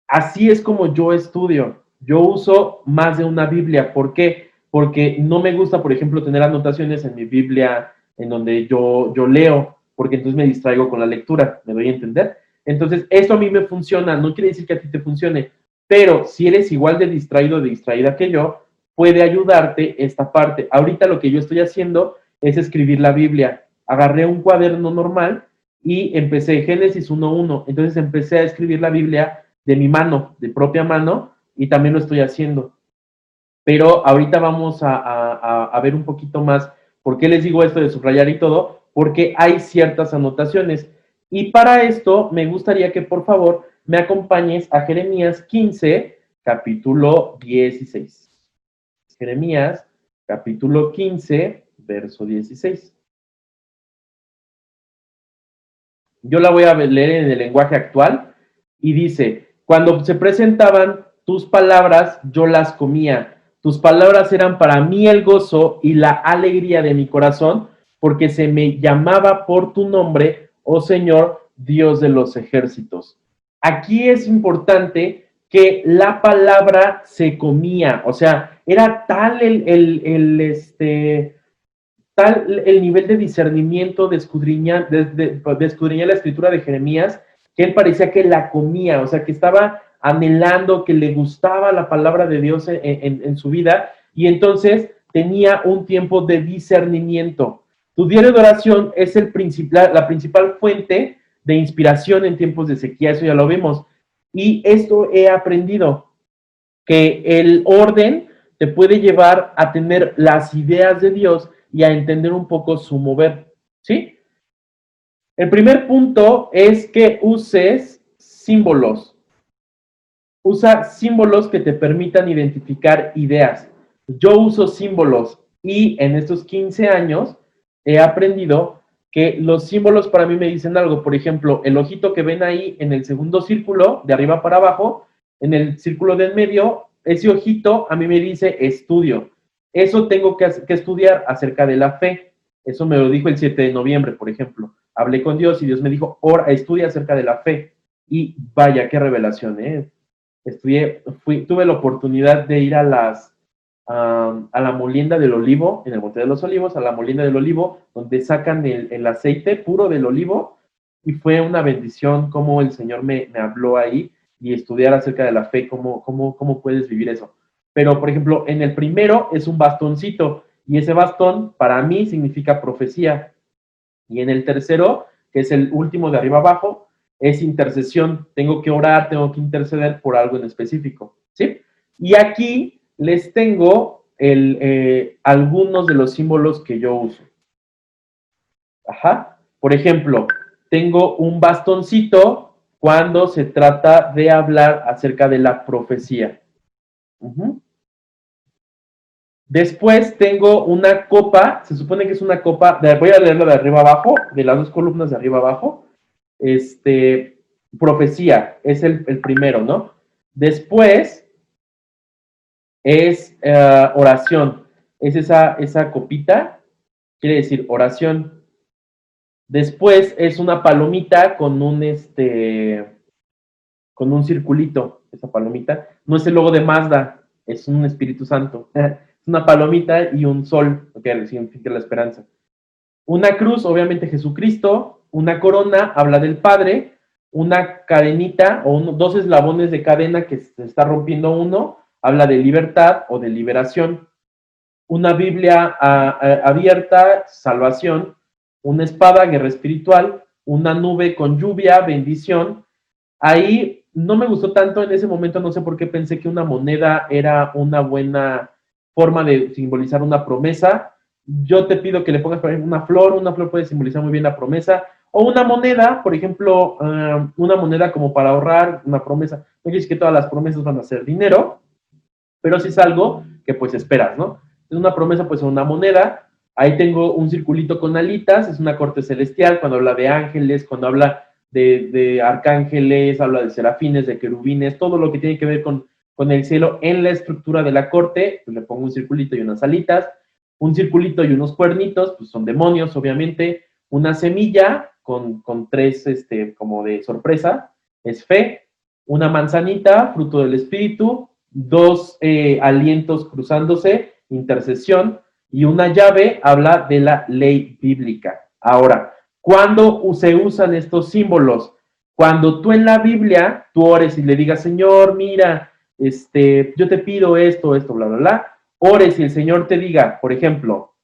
Así es como yo estudio. Yo uso más de una Biblia. ¿Por qué? Porque no me gusta, por ejemplo, tener anotaciones en mi Biblia en donde yo leo, porque entonces me distraigo con la lectura. ¿Me doy a entender? Entonces, esto a mí me funciona. No quiere decir que a ti te funcione, pero si eres igual de distraído o de distraída que yo, puede ayudarte esta parte. Ahorita lo que yo estoy haciendo es escribir la Biblia. Agarré un cuaderno normal y empecé Génesis 1:1. Entonces empecé a escribir la Biblia de mi mano, de propia mano, y también lo estoy haciendo. Pero ahorita vamos a ver un poquito más por qué les digo esto de subrayar y todo, porque hay ciertas anotaciones. Y para esto me gustaría que por favor me acompañes a Jeremías 15, capítulo 16. Jeremías, capítulo 15, verso 16. Yo la voy a leer en el lenguaje actual y dice, cuando se presentaban tus palabras, yo las comía. Tus palabras eran para mí el gozo y la alegría de mi corazón, porque se me llamaba por tu nombre, oh Señor, Dios de los ejércitos. Aquí es importante que la palabra se comía, o sea, era tal tal el nivel de discernimiento de escudriñar la escritura de Jeremías, que él parecía que la comía, o sea, que estaba anhelando, que le gustaba la palabra de Dios en su vida, y entonces tenía un tiempo de discernimiento. Tu diario de oración es la principal fuente de inspiración en tiempos de sequía, eso ya lo vimos. Y esto he aprendido, que el orden te puede llevar a tener las ideas de Dios y a entender un poco su mover, ¿sí? El primer punto es que uses símbolos. Usa símbolos que te permitan identificar ideas. Yo uso símbolos y en estos 15 años he aprendido que los símbolos para mí me dicen algo. Por ejemplo, el ojito que ven ahí en el segundo círculo, de arriba para abajo, en el círculo del medio, ese ojito a mí me dice estudio. Eso tengo que estudiar acerca de la fe. Eso me lo dijo el 7 de noviembre, por ejemplo. Hablé con Dios y Dios me dijo, estudia acerca de la fe. Y vaya, qué revelación, ¿eh? Tuve la oportunidad de ir a la molienda del olivo, en el Monte de los Olivos, a la molienda del olivo, donde sacan el aceite puro del olivo, y fue una bendición cómo el Señor me habló ahí y estudiar acerca de la fe, cómo puedes vivir eso. Pero, por ejemplo, en el primero es un bastoncito, y ese bastón para mí significa profecía. Y en el tercero, que es el último de arriba abajo, es intercesión. Tengo que orar, tengo que interceder por algo en específico, ¿sí? Y aquí les tengo algunos de los símbolos que yo uso. Ajá. Por ejemplo, tengo un bastoncito cuando se trata de hablar acerca de la profecía. Después tengo una copa, se supone que es una copa, voy a leerlo de arriba abajo, de las dos columnas de arriba abajo. Profecía es el primero, ¿no? Después es oración, es esa copita, quiere decir oración. Después es una palomita con un circulito, esa palomita. No es el logo de Mazda, es un Espíritu Santo. Es una palomita y un sol, que significa la esperanza. Una cruz, obviamente Jesucristo. Una corona, habla del Padre. Una cadenita o dos eslabones de cadena que se está rompiendo uno, habla de libertad o de liberación. Una Biblia abierta, salvación. Una espada, guerra espiritual. Una nube con lluvia, bendición. Ahí no me gustó tanto en ese momento, no sé por qué pensé que una moneda era una buena forma de simbolizar una promesa. Yo te pido que le pongas, por ejemplo, una flor puede simbolizar muy bien la promesa, o una moneda, por ejemplo, una moneda como para ahorrar, una promesa. No quiere decir que todas las promesas van a ser dinero, pero sí es algo que pues esperas, ¿no? Una promesa pues es una moneda. Ahí tengo un circulito con alitas, es una corte celestial, cuando habla de ángeles, cuando habla de arcángeles, habla de serafines, de querubines, todo lo que tiene que ver con el cielo en la estructura de la corte, pues le pongo un circulito y unas alitas, un circulito y unos cuernitos, pues son demonios, obviamente, una semilla con tres, como de sorpresa, es fe, una manzanita, fruto del espíritu, dos alientos cruzándose, intercesión, y una llave habla de la ley bíblica. Ahora, ¿cuándo se usan estos símbolos? Cuando tú en la Biblia, tú ores y le digas, Señor, mira, yo te pido esto, bla, bla, bla, ores y el Señor te diga, por ejemplo,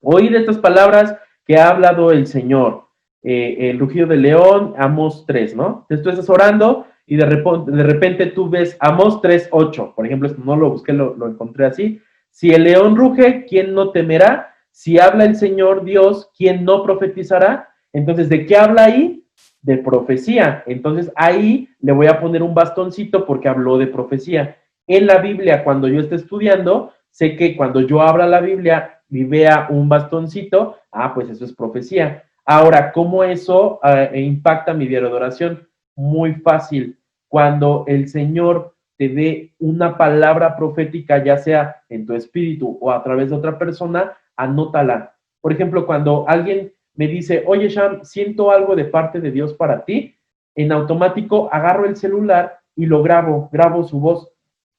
oíd estas palabras que ha hablado el Señor, el rugido del león, Amós 3, ¿no? Entonces tú estás orando y de repente tú ves Amós 3:8, por ejemplo, esto no lo busqué, lo encontré así. Si el león ruge, ¿quién no temerá? Si habla el Señor Dios, ¿quién no profetizará? Entonces, ¿de qué habla ahí? De profecía. Entonces, ahí le voy a poner un bastoncito porque habló de profecía. En la Biblia, cuando yo esté estudiando, sé que cuando yo abra la Biblia y vea un bastoncito, pues eso es profecía. Ahora, ¿cómo eso impacta mi diario de oración? Muy fácil. Cuando el Señor te dé una palabra profética, ya sea en tu espíritu o a través de otra persona, anótala. Por ejemplo, cuando alguien me dice, oye, Sham, siento algo de parte de Dios para ti, en automático agarro el celular y lo grabo su voz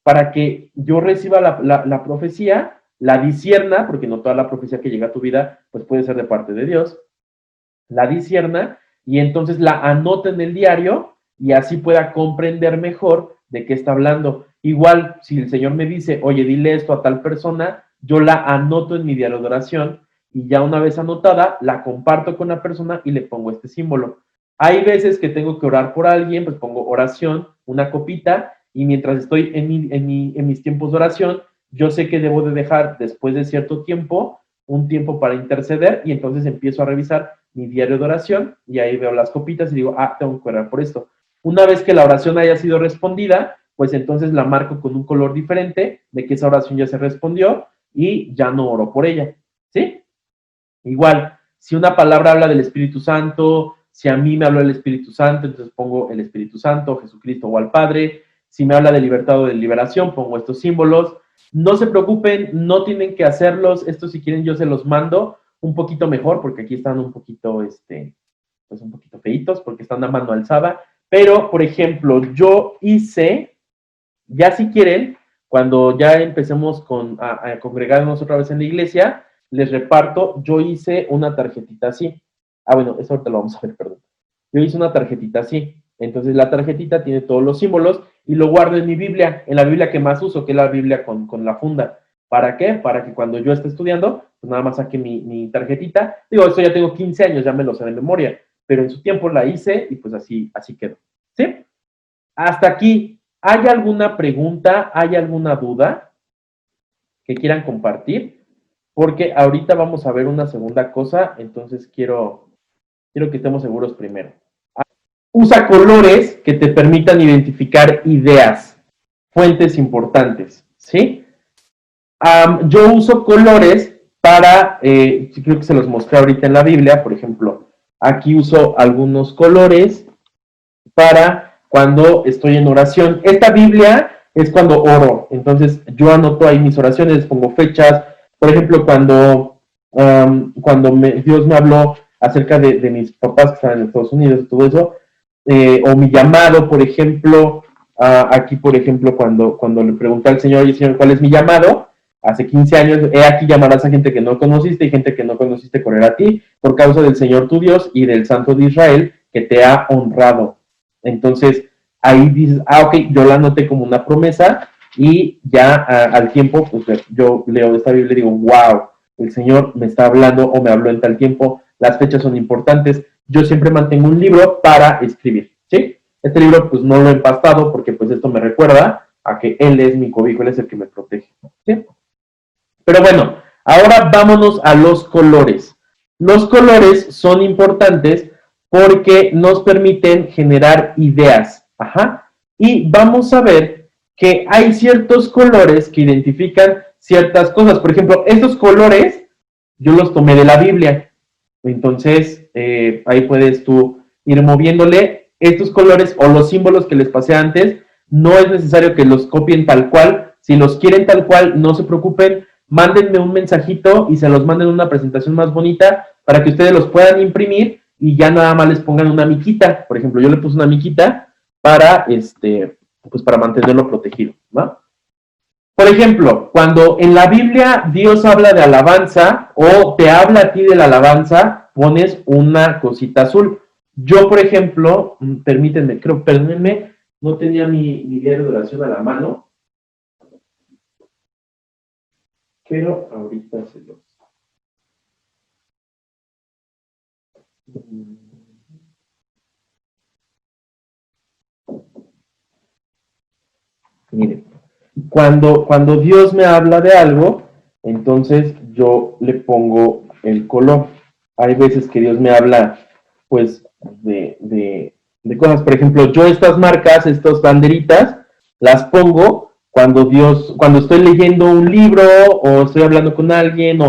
para que yo reciba la profecía, la discierna, porque no toda la profecía que llega a tu vida pues puede ser de parte de Dios, la discierna y entonces la anota en el diario y así pueda comprender mejor de qué está hablando. Igual, si el Señor me dice, oye, dile esto a tal persona, yo la anoto en mi diario de oración y ya una vez anotada, la comparto con la persona y le pongo este símbolo. Hay veces que tengo que orar por alguien, pues pongo oración, una copita, y mientras estoy en mis tiempos de oración, yo sé que debo de dejar después de cierto tiempo, un tiempo para interceder, y entonces empiezo a revisar mi diario de oración, y ahí veo las copitas y digo, tengo que orar por esto. Una vez que la oración haya sido respondida, pues entonces la marco con un color diferente de que esa oración ya se respondió y ya no oro por ella, ¿sí? Igual, si una palabra habla del Espíritu Santo, si a mí me habló el Espíritu Santo, entonces pongo el Espíritu Santo, Jesucristo o al Padre. Si me habla de libertad o de liberación, pongo estos símbolos. No se preocupen, no tienen que hacerlos. Estos, si quieren, yo se los mando un poquito mejor, porque aquí están un poquito, pues un poquito feitos, porque están a mano alzada. Pero, por ejemplo, yo hice, ya si quieren, cuando ya empecemos a congregarnos otra vez en la iglesia, les reparto, yo hice una tarjetita así. Bueno, eso ahorita lo vamos a ver, perdón. Yo hice una tarjetita así. Entonces la tarjetita tiene todos los símbolos y lo guardo en mi Biblia, en la Biblia que más uso, que es la Biblia con la funda. ¿Para qué? Para que cuando yo esté estudiando, pues nada más saque mi tarjetita. Digo, esto ya tengo 15 años, ya me lo sé de memoria, pero en su tiempo la hice y pues así quedó. ¿Sí? Hasta aquí, ¿hay alguna pregunta? ¿Hay alguna duda que quieran compartir? Porque ahorita vamos a ver una segunda cosa, entonces quiero que estemos seguros primero. usa colores que te permitan identificar ideas, fuentes importantes, ¿sí? Yo uso colores para, creo que se los mostré ahorita en la Biblia, por ejemplo, aquí uso algunos colores para cuando estoy en oración. Esta Biblia es cuando oro, entonces yo anoto ahí mis oraciones, les pongo fechas, por ejemplo, cuando Dios me habló acerca de mis papás que están en Estados Unidos y todo eso, o mi llamado, por ejemplo, aquí, por ejemplo, cuando le pregunté al Señor, oye, Señor, ¿cuál es mi llamado? Hace 15 años, he aquí llamarás a gente que no conociste y gente que no conociste correrá a ti por causa del Señor tu Dios y del Santo de Israel que te ha honrado. Entonces, ahí dices, ok, yo la anoté como una promesa y ya al tiempo, pues yo leo esta Biblia y digo, wow, el Señor me está hablando o me habló en tal tiempo, las fechas son importantes. Yo siempre mantengo un libro para escribir, ¿sí? Este libro pues no lo he empastado porque pues esto me recuerda a que Él es mi cobijo, Él es el que me protege, ¿sí? Pero bueno, ahora vámonos a los colores. Los colores son importantes porque nos permiten generar ideas, ajá, y vamos a ver que hay ciertos colores que identifican ciertas cosas. Por ejemplo, estos colores yo los tomé de la Biblia. Entonces, ahí puedes tú ir moviéndole estos colores o los símbolos que les pasé antes. No es necesario que los copien tal cual. Si los quieren tal cual, no se preocupen. Mándenme un mensajito y se los manden una presentación más bonita para que ustedes los puedan imprimir y ya nada más les pongan una miquita. Por ejemplo, yo le puse una miquita para, pues para mantenerlo protegido, ¿no? Por ejemplo, cuando en la Biblia Dios habla de alabanza o te habla a ti de la alabanza, pones una cosita azul. Yo, por ejemplo, perdónenme, no tenía mi diario de oración a la mano, pero ahorita se los... Miren, cuando Dios me habla de algo, entonces yo le pongo el color. Hay veces que Dios me habla, pues, de cosas. Por ejemplo, yo estas marcas, estas banderitas, las pongo cuando estoy leyendo un libro o estoy hablando con alguien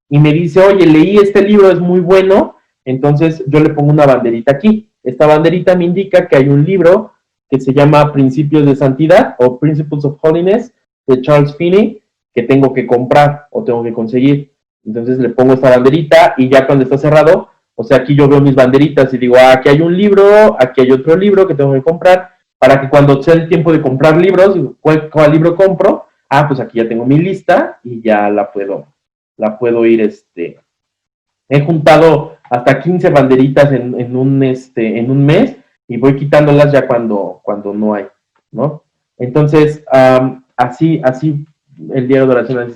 y me dice, oye, leí este libro, es muy bueno, entonces yo le pongo una banderita aquí. Esta banderita me indica que hay un libro que se llama Principios de Santidad o Principles of Holiness de Charles Finney, que tengo que comprar o tengo que conseguir. Entonces le pongo esta banderita y ya cuando está cerrado, o sea, aquí yo veo mis banderitas y digo, aquí hay un libro, aquí hay otro libro que tengo que comprar, para que cuando sea el tiempo de comprar libros, ¿cuál libro compro? Pues aquí ya tengo mi lista y ya la puedo ir, he juntado hasta 15 banderitas en un mes y voy quitándolas ya cuando no hay, ¿no? Entonces, así el diario de oración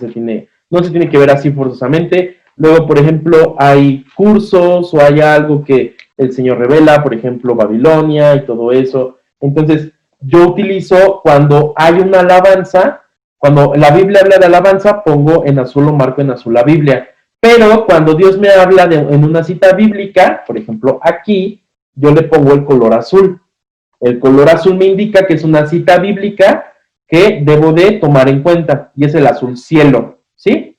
no se tiene que ver así forzosamente. Luego, por ejemplo, hay cursos o hay algo que el Señor revela, por ejemplo, Babilonia y todo eso. Entonces, yo utilizo cuando hay una alabanza, cuando la Biblia habla de alabanza, pongo en azul o marco en azul la Biblia. Pero cuando Dios me habla en una cita bíblica, por ejemplo, aquí, yo le pongo el color azul. El color azul me indica que es una cita bíblica que debo de tomar en cuenta, y es el azul cielo, ¿sí?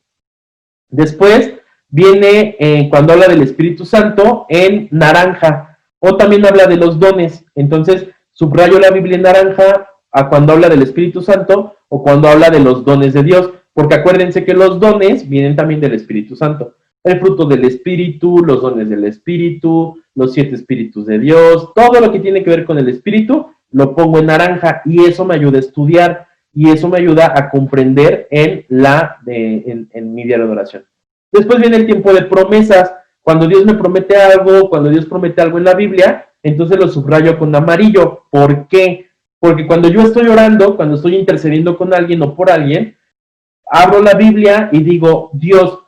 Después viene cuando habla del Espíritu Santo en naranja, o también habla de los dones. Entonces, subrayo la Biblia en naranja a cuando habla del Espíritu Santo o cuando habla de los dones de Dios, porque acuérdense que los dones vienen también del Espíritu Santo. El fruto del Espíritu, los dones del Espíritu, los 7 Espíritus de Dios, todo lo que tiene que ver con el Espíritu, lo pongo en naranja y eso me ayuda a estudiar y eso me ayuda a comprender en mi diario de oración. Después viene el tiempo de promesas. Cuando Dios me promete algo, cuando Dios promete algo en la Biblia, entonces lo subrayo con amarillo. ¿Por qué? Porque cuando yo estoy orando, cuando estoy intercediendo con alguien o por alguien, abro la Biblia y digo, Dios,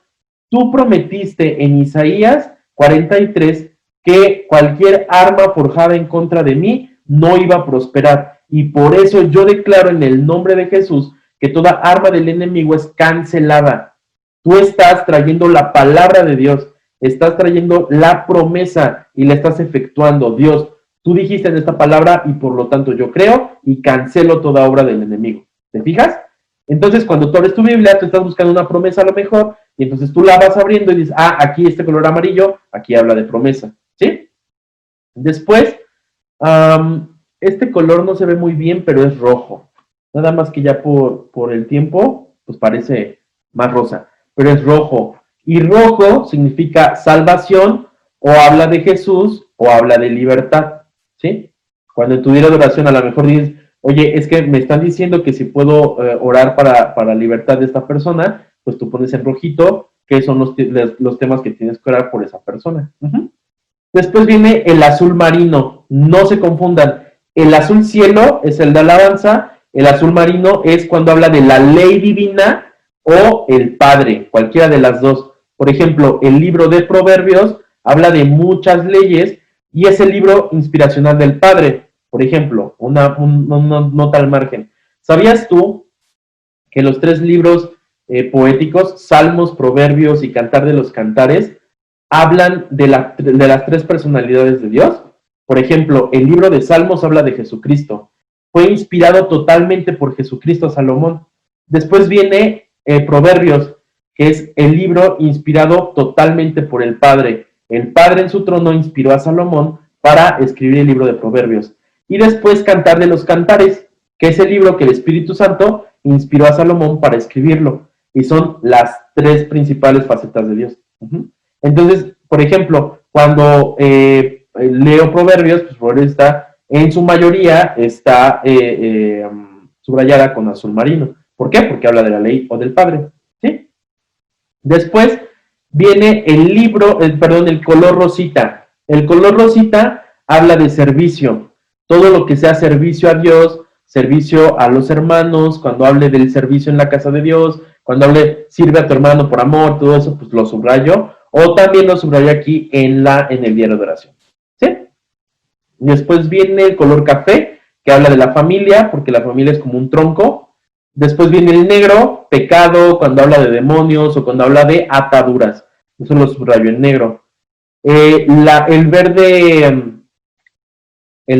tú prometiste en Isaías 43 que cualquier arma forjada en contra de mí no iba a prosperar. Y por eso yo declaro en el nombre de Jesús que toda arma del enemigo es cancelada. Tú estás trayendo la palabra de Dios, estás trayendo la promesa y la estás efectuando. Dios, tú dijiste en esta palabra y por lo tanto yo creo y cancelo toda obra del enemigo. ¿Te fijas? Entonces, cuando tú abres tu Biblia, tú estás buscando una promesa a lo mejor, y entonces tú la vas abriendo y dices, aquí este color amarillo, aquí habla de promesa, ¿sí? Después, este color no se ve muy bien, pero es rojo. Nada más que ya por el tiempo, pues parece más rosa, pero es rojo. Y rojo significa salvación, o habla de Jesús, o habla de libertad, ¿sí? Cuando en tu día de oración a lo mejor dices, oye, es que me están diciendo que si puedo orar para la libertad de esta persona, pues tú pones en rojito que son los temas que tienes que orar por esa persona. Después viene el azul marino, no se confundan. El azul cielo es el de alabanza, el azul marino es cuando habla de la ley divina o el Padre, cualquiera de las dos. Por ejemplo, el libro de Proverbios habla de muchas leyes y es el libro inspiracional del Padre. Por ejemplo, una nota al margen. ¿Sabías tú que los 3 libros poéticos, Salmos, Proverbios y Cantar de los Cantares, hablan de las 3 personalidades de Dios? Por ejemplo, el libro de Salmos habla de Jesucristo. Fue inspirado totalmente por Jesucristo Salomón. Después viene Proverbios, que es el libro inspirado totalmente por el Padre. El Padre en su trono inspiró a Salomón para escribir el libro de Proverbios. Y después Cantar de los Cantares, que es el libro que el Espíritu Santo inspiró a Salomón para escribirlo. Y son las 3 principales facetas de Dios. Entonces, por ejemplo, cuando leo Proverbios, pues Proverbios está, en su mayoría, está subrayada con azul marino. ¿Por qué? Porque habla de la ley o del Padre, ¿sí? Después viene el color rosita. El color rosita habla de servicio. Todo lo que sea servicio a Dios, servicio a los hermanos, cuando hable del servicio en la casa de Dios, cuando hable sirve a tu hermano por amor, todo eso, pues lo subrayo. O también lo subrayo aquí en el diario de oración, ¿sí? Después viene el color café, que habla de la familia, porque la familia es como un tronco. Después viene el negro, pecado, cuando habla de demonios o cuando habla de ataduras. Eso lo subrayo en negro. El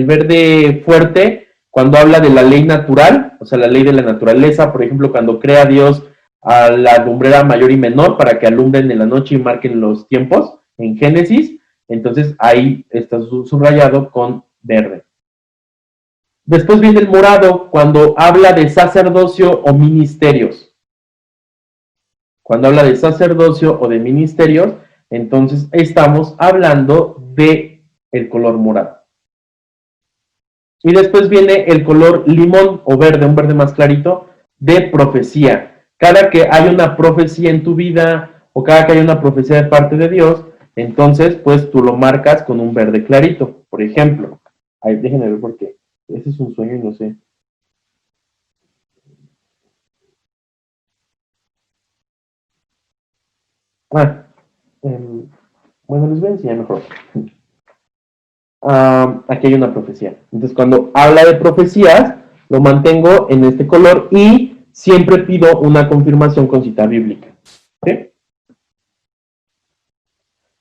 verde fuerte, cuando habla de la ley natural, o sea, la ley de la naturaleza, por ejemplo, cuando crea Dios a la lumbrera mayor y menor para que alumbren en la noche y marquen los tiempos, en Génesis, entonces ahí está subrayado con verde. Después viene el morado, cuando habla de sacerdocio o ministerios. Cuando habla de sacerdocio o de ministerios, entonces estamos hablando de el color morado. Y después viene el color limón o verde, un verde más clarito, de profecía. Cada que hay una profecía en tu vida o cada que hay una profecía de parte de Dios, entonces pues tú lo marcas con un verde clarito. Por ejemplo, déjenme ver por qué. Ese es un sueño y no sé. Bueno, les voy a enseñar mejor. Aquí hay una profecía. Entonces, cuando habla de profecías, lo mantengo en este color y siempre pido una confirmación con cita bíblica. ¿Sí?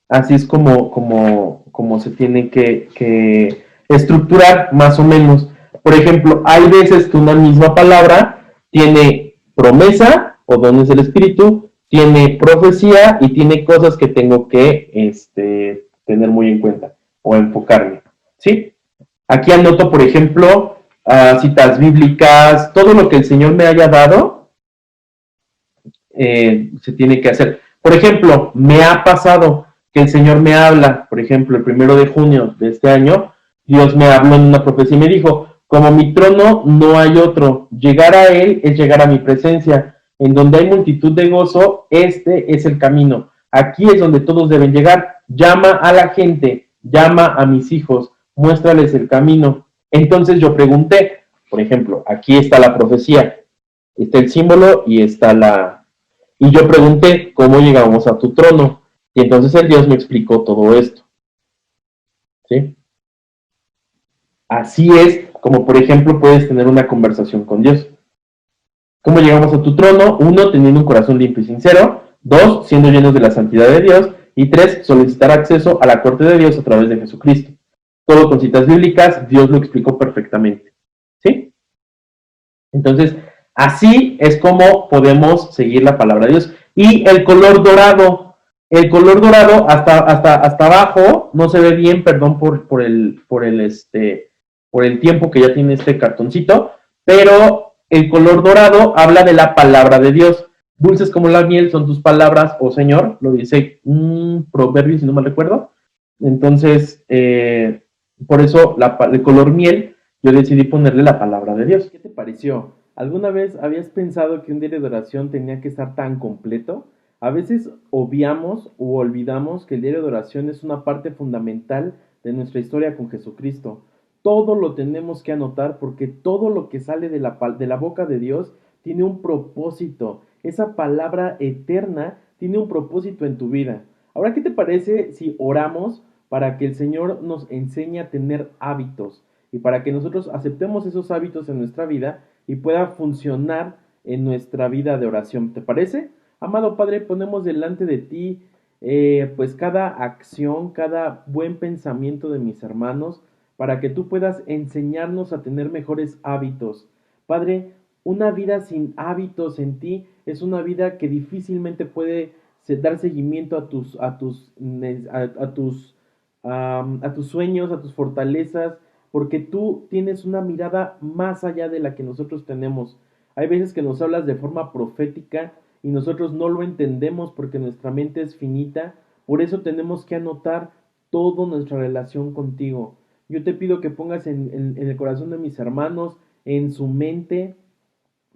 Así es como se tiene que estructurar más o menos. Por ejemplo, hay veces que una misma palabra tiene promesa o dones del Espíritu, tiene profecía y tiene cosas que tengo que tener muy en cuenta o enfocarme, ¿sí? Aquí anoto, por ejemplo, citas bíblicas, todo lo que el Señor me haya dado, se tiene que hacer. Por ejemplo, me ha pasado que el Señor me habla, por ejemplo, el 1 de junio de este año, Dios me habló en una profecía y me dijo, como mi trono no hay otro, llegar a Él es llegar a mi presencia, en donde hay multitud de gozo, este es el camino. Aquí es donde todos deben llegar. Llama a la gente, llama a mis hijos, muéstrales el camino. Entonces yo pregunté, por ejemplo, aquí está la profecía, está el símbolo y está y yo pregunté, ¿cómo llegamos a tu trono? Y entonces el Dios me explicó todo esto. ¿Sí? Así es como, por ejemplo, puedes tener una conversación con Dios. ¿Cómo llegamos a tu trono? 1, teniendo un corazón limpio y sincero. 2, siendo llenos de la santidad de Dios. Y 3, solicitar acceso a la corte de Dios a través de Jesucristo. todo con citas bíblicas, Dios lo explicó perfectamente. ¿Sí? Entonces, así es como podemos seguir la palabra de Dios. Y el color dorado hasta abajo, no se ve bien, perdón por el tiempo que ya tiene este cartoncito, pero el color dorado habla de la palabra de Dios. Dulces como la miel son tus palabras, oh Señor, lo dice un proverbio, si no mal recuerdo. Entonces, por eso el color miel, yo decidí ponerle la palabra de Dios. ¿Qué te pareció? ¿Alguna vez habías pensado que un diario de oración tenía que estar tan completo? A veces obviamos o olvidamos que el diario de oración es una parte fundamental de nuestra historia con Jesucristo. Todo lo tenemos que anotar porque todo lo que sale de la boca de Dios tiene un propósito. Esa palabra eterna tiene un propósito en tu vida. Ahora, ¿qué te parece si oramos para que el Señor nos enseñe a tener hábitos y para que nosotros aceptemos esos hábitos en nuestra vida y pueda funcionar en nuestra vida de oración? ¿Te parece? Amado Padre, ponemos delante de ti pues cada acción, cada buen pensamiento de mis hermanos, para que tú puedas enseñarnos a tener mejores hábitos. Padre, una vida sin hábitos en ti es una vida que difícilmente puede dar seguimiento a tus sueños, a tus fortalezas, porque tú tienes una mirada más allá de la que nosotros tenemos. Hay veces que nos hablas de forma profética y nosotros no lo entendemos porque nuestra mente es finita, por eso tenemos que anotar toda nuestra relación contigo. Yo te pido que pongas en el corazón de mis hermanos, en su mente,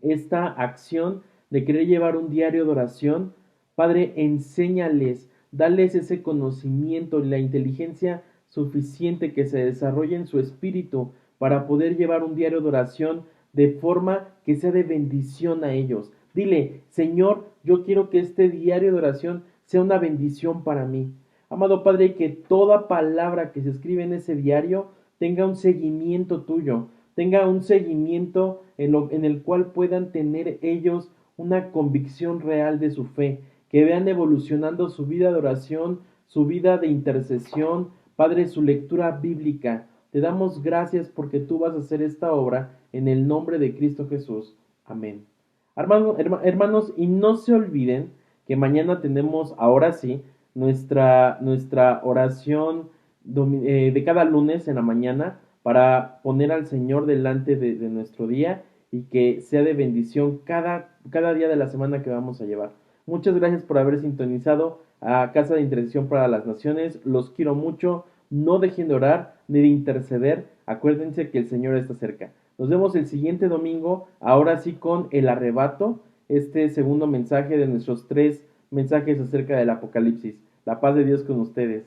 esta acción de querer llevar un diario de oración. Padre, enséñales, dales ese conocimiento y la inteligencia suficiente que se desarrolle en su espíritu para poder llevar un diario de oración de forma que sea de bendición a ellos. Dile, Señor, yo quiero que este diario de oración sea una bendición para mí. Amado Padre, que toda palabra que se escribe en ese diario tenga un seguimiento tuyo, tenga un seguimiento en el cual puedan tener ellos una convicción real de su fe, que vean evolucionando su vida de oración, su vida de intercesión, Padre, su lectura bíblica. Te damos gracias porque tú vas a hacer esta obra en el nombre de Cristo Jesús. Amén. Hermanos, y no se olviden que mañana tenemos, ahora sí, nuestra oración de cada lunes en la mañana para poner al Señor delante de nuestro día y que sea de bendición cada día de la semana que vamos a llevar. Muchas gracias por haber sintonizado a Casa de Intercesión para las Naciones. Los quiero mucho. No dejen de orar ni de interceder. Acuérdense que el Señor está cerca. Nos vemos el siguiente domingo, ahora sí con el arrebato, este segundo mensaje de nuestros 3 mensajes acerca del Apocalipsis. La paz de Dios con ustedes.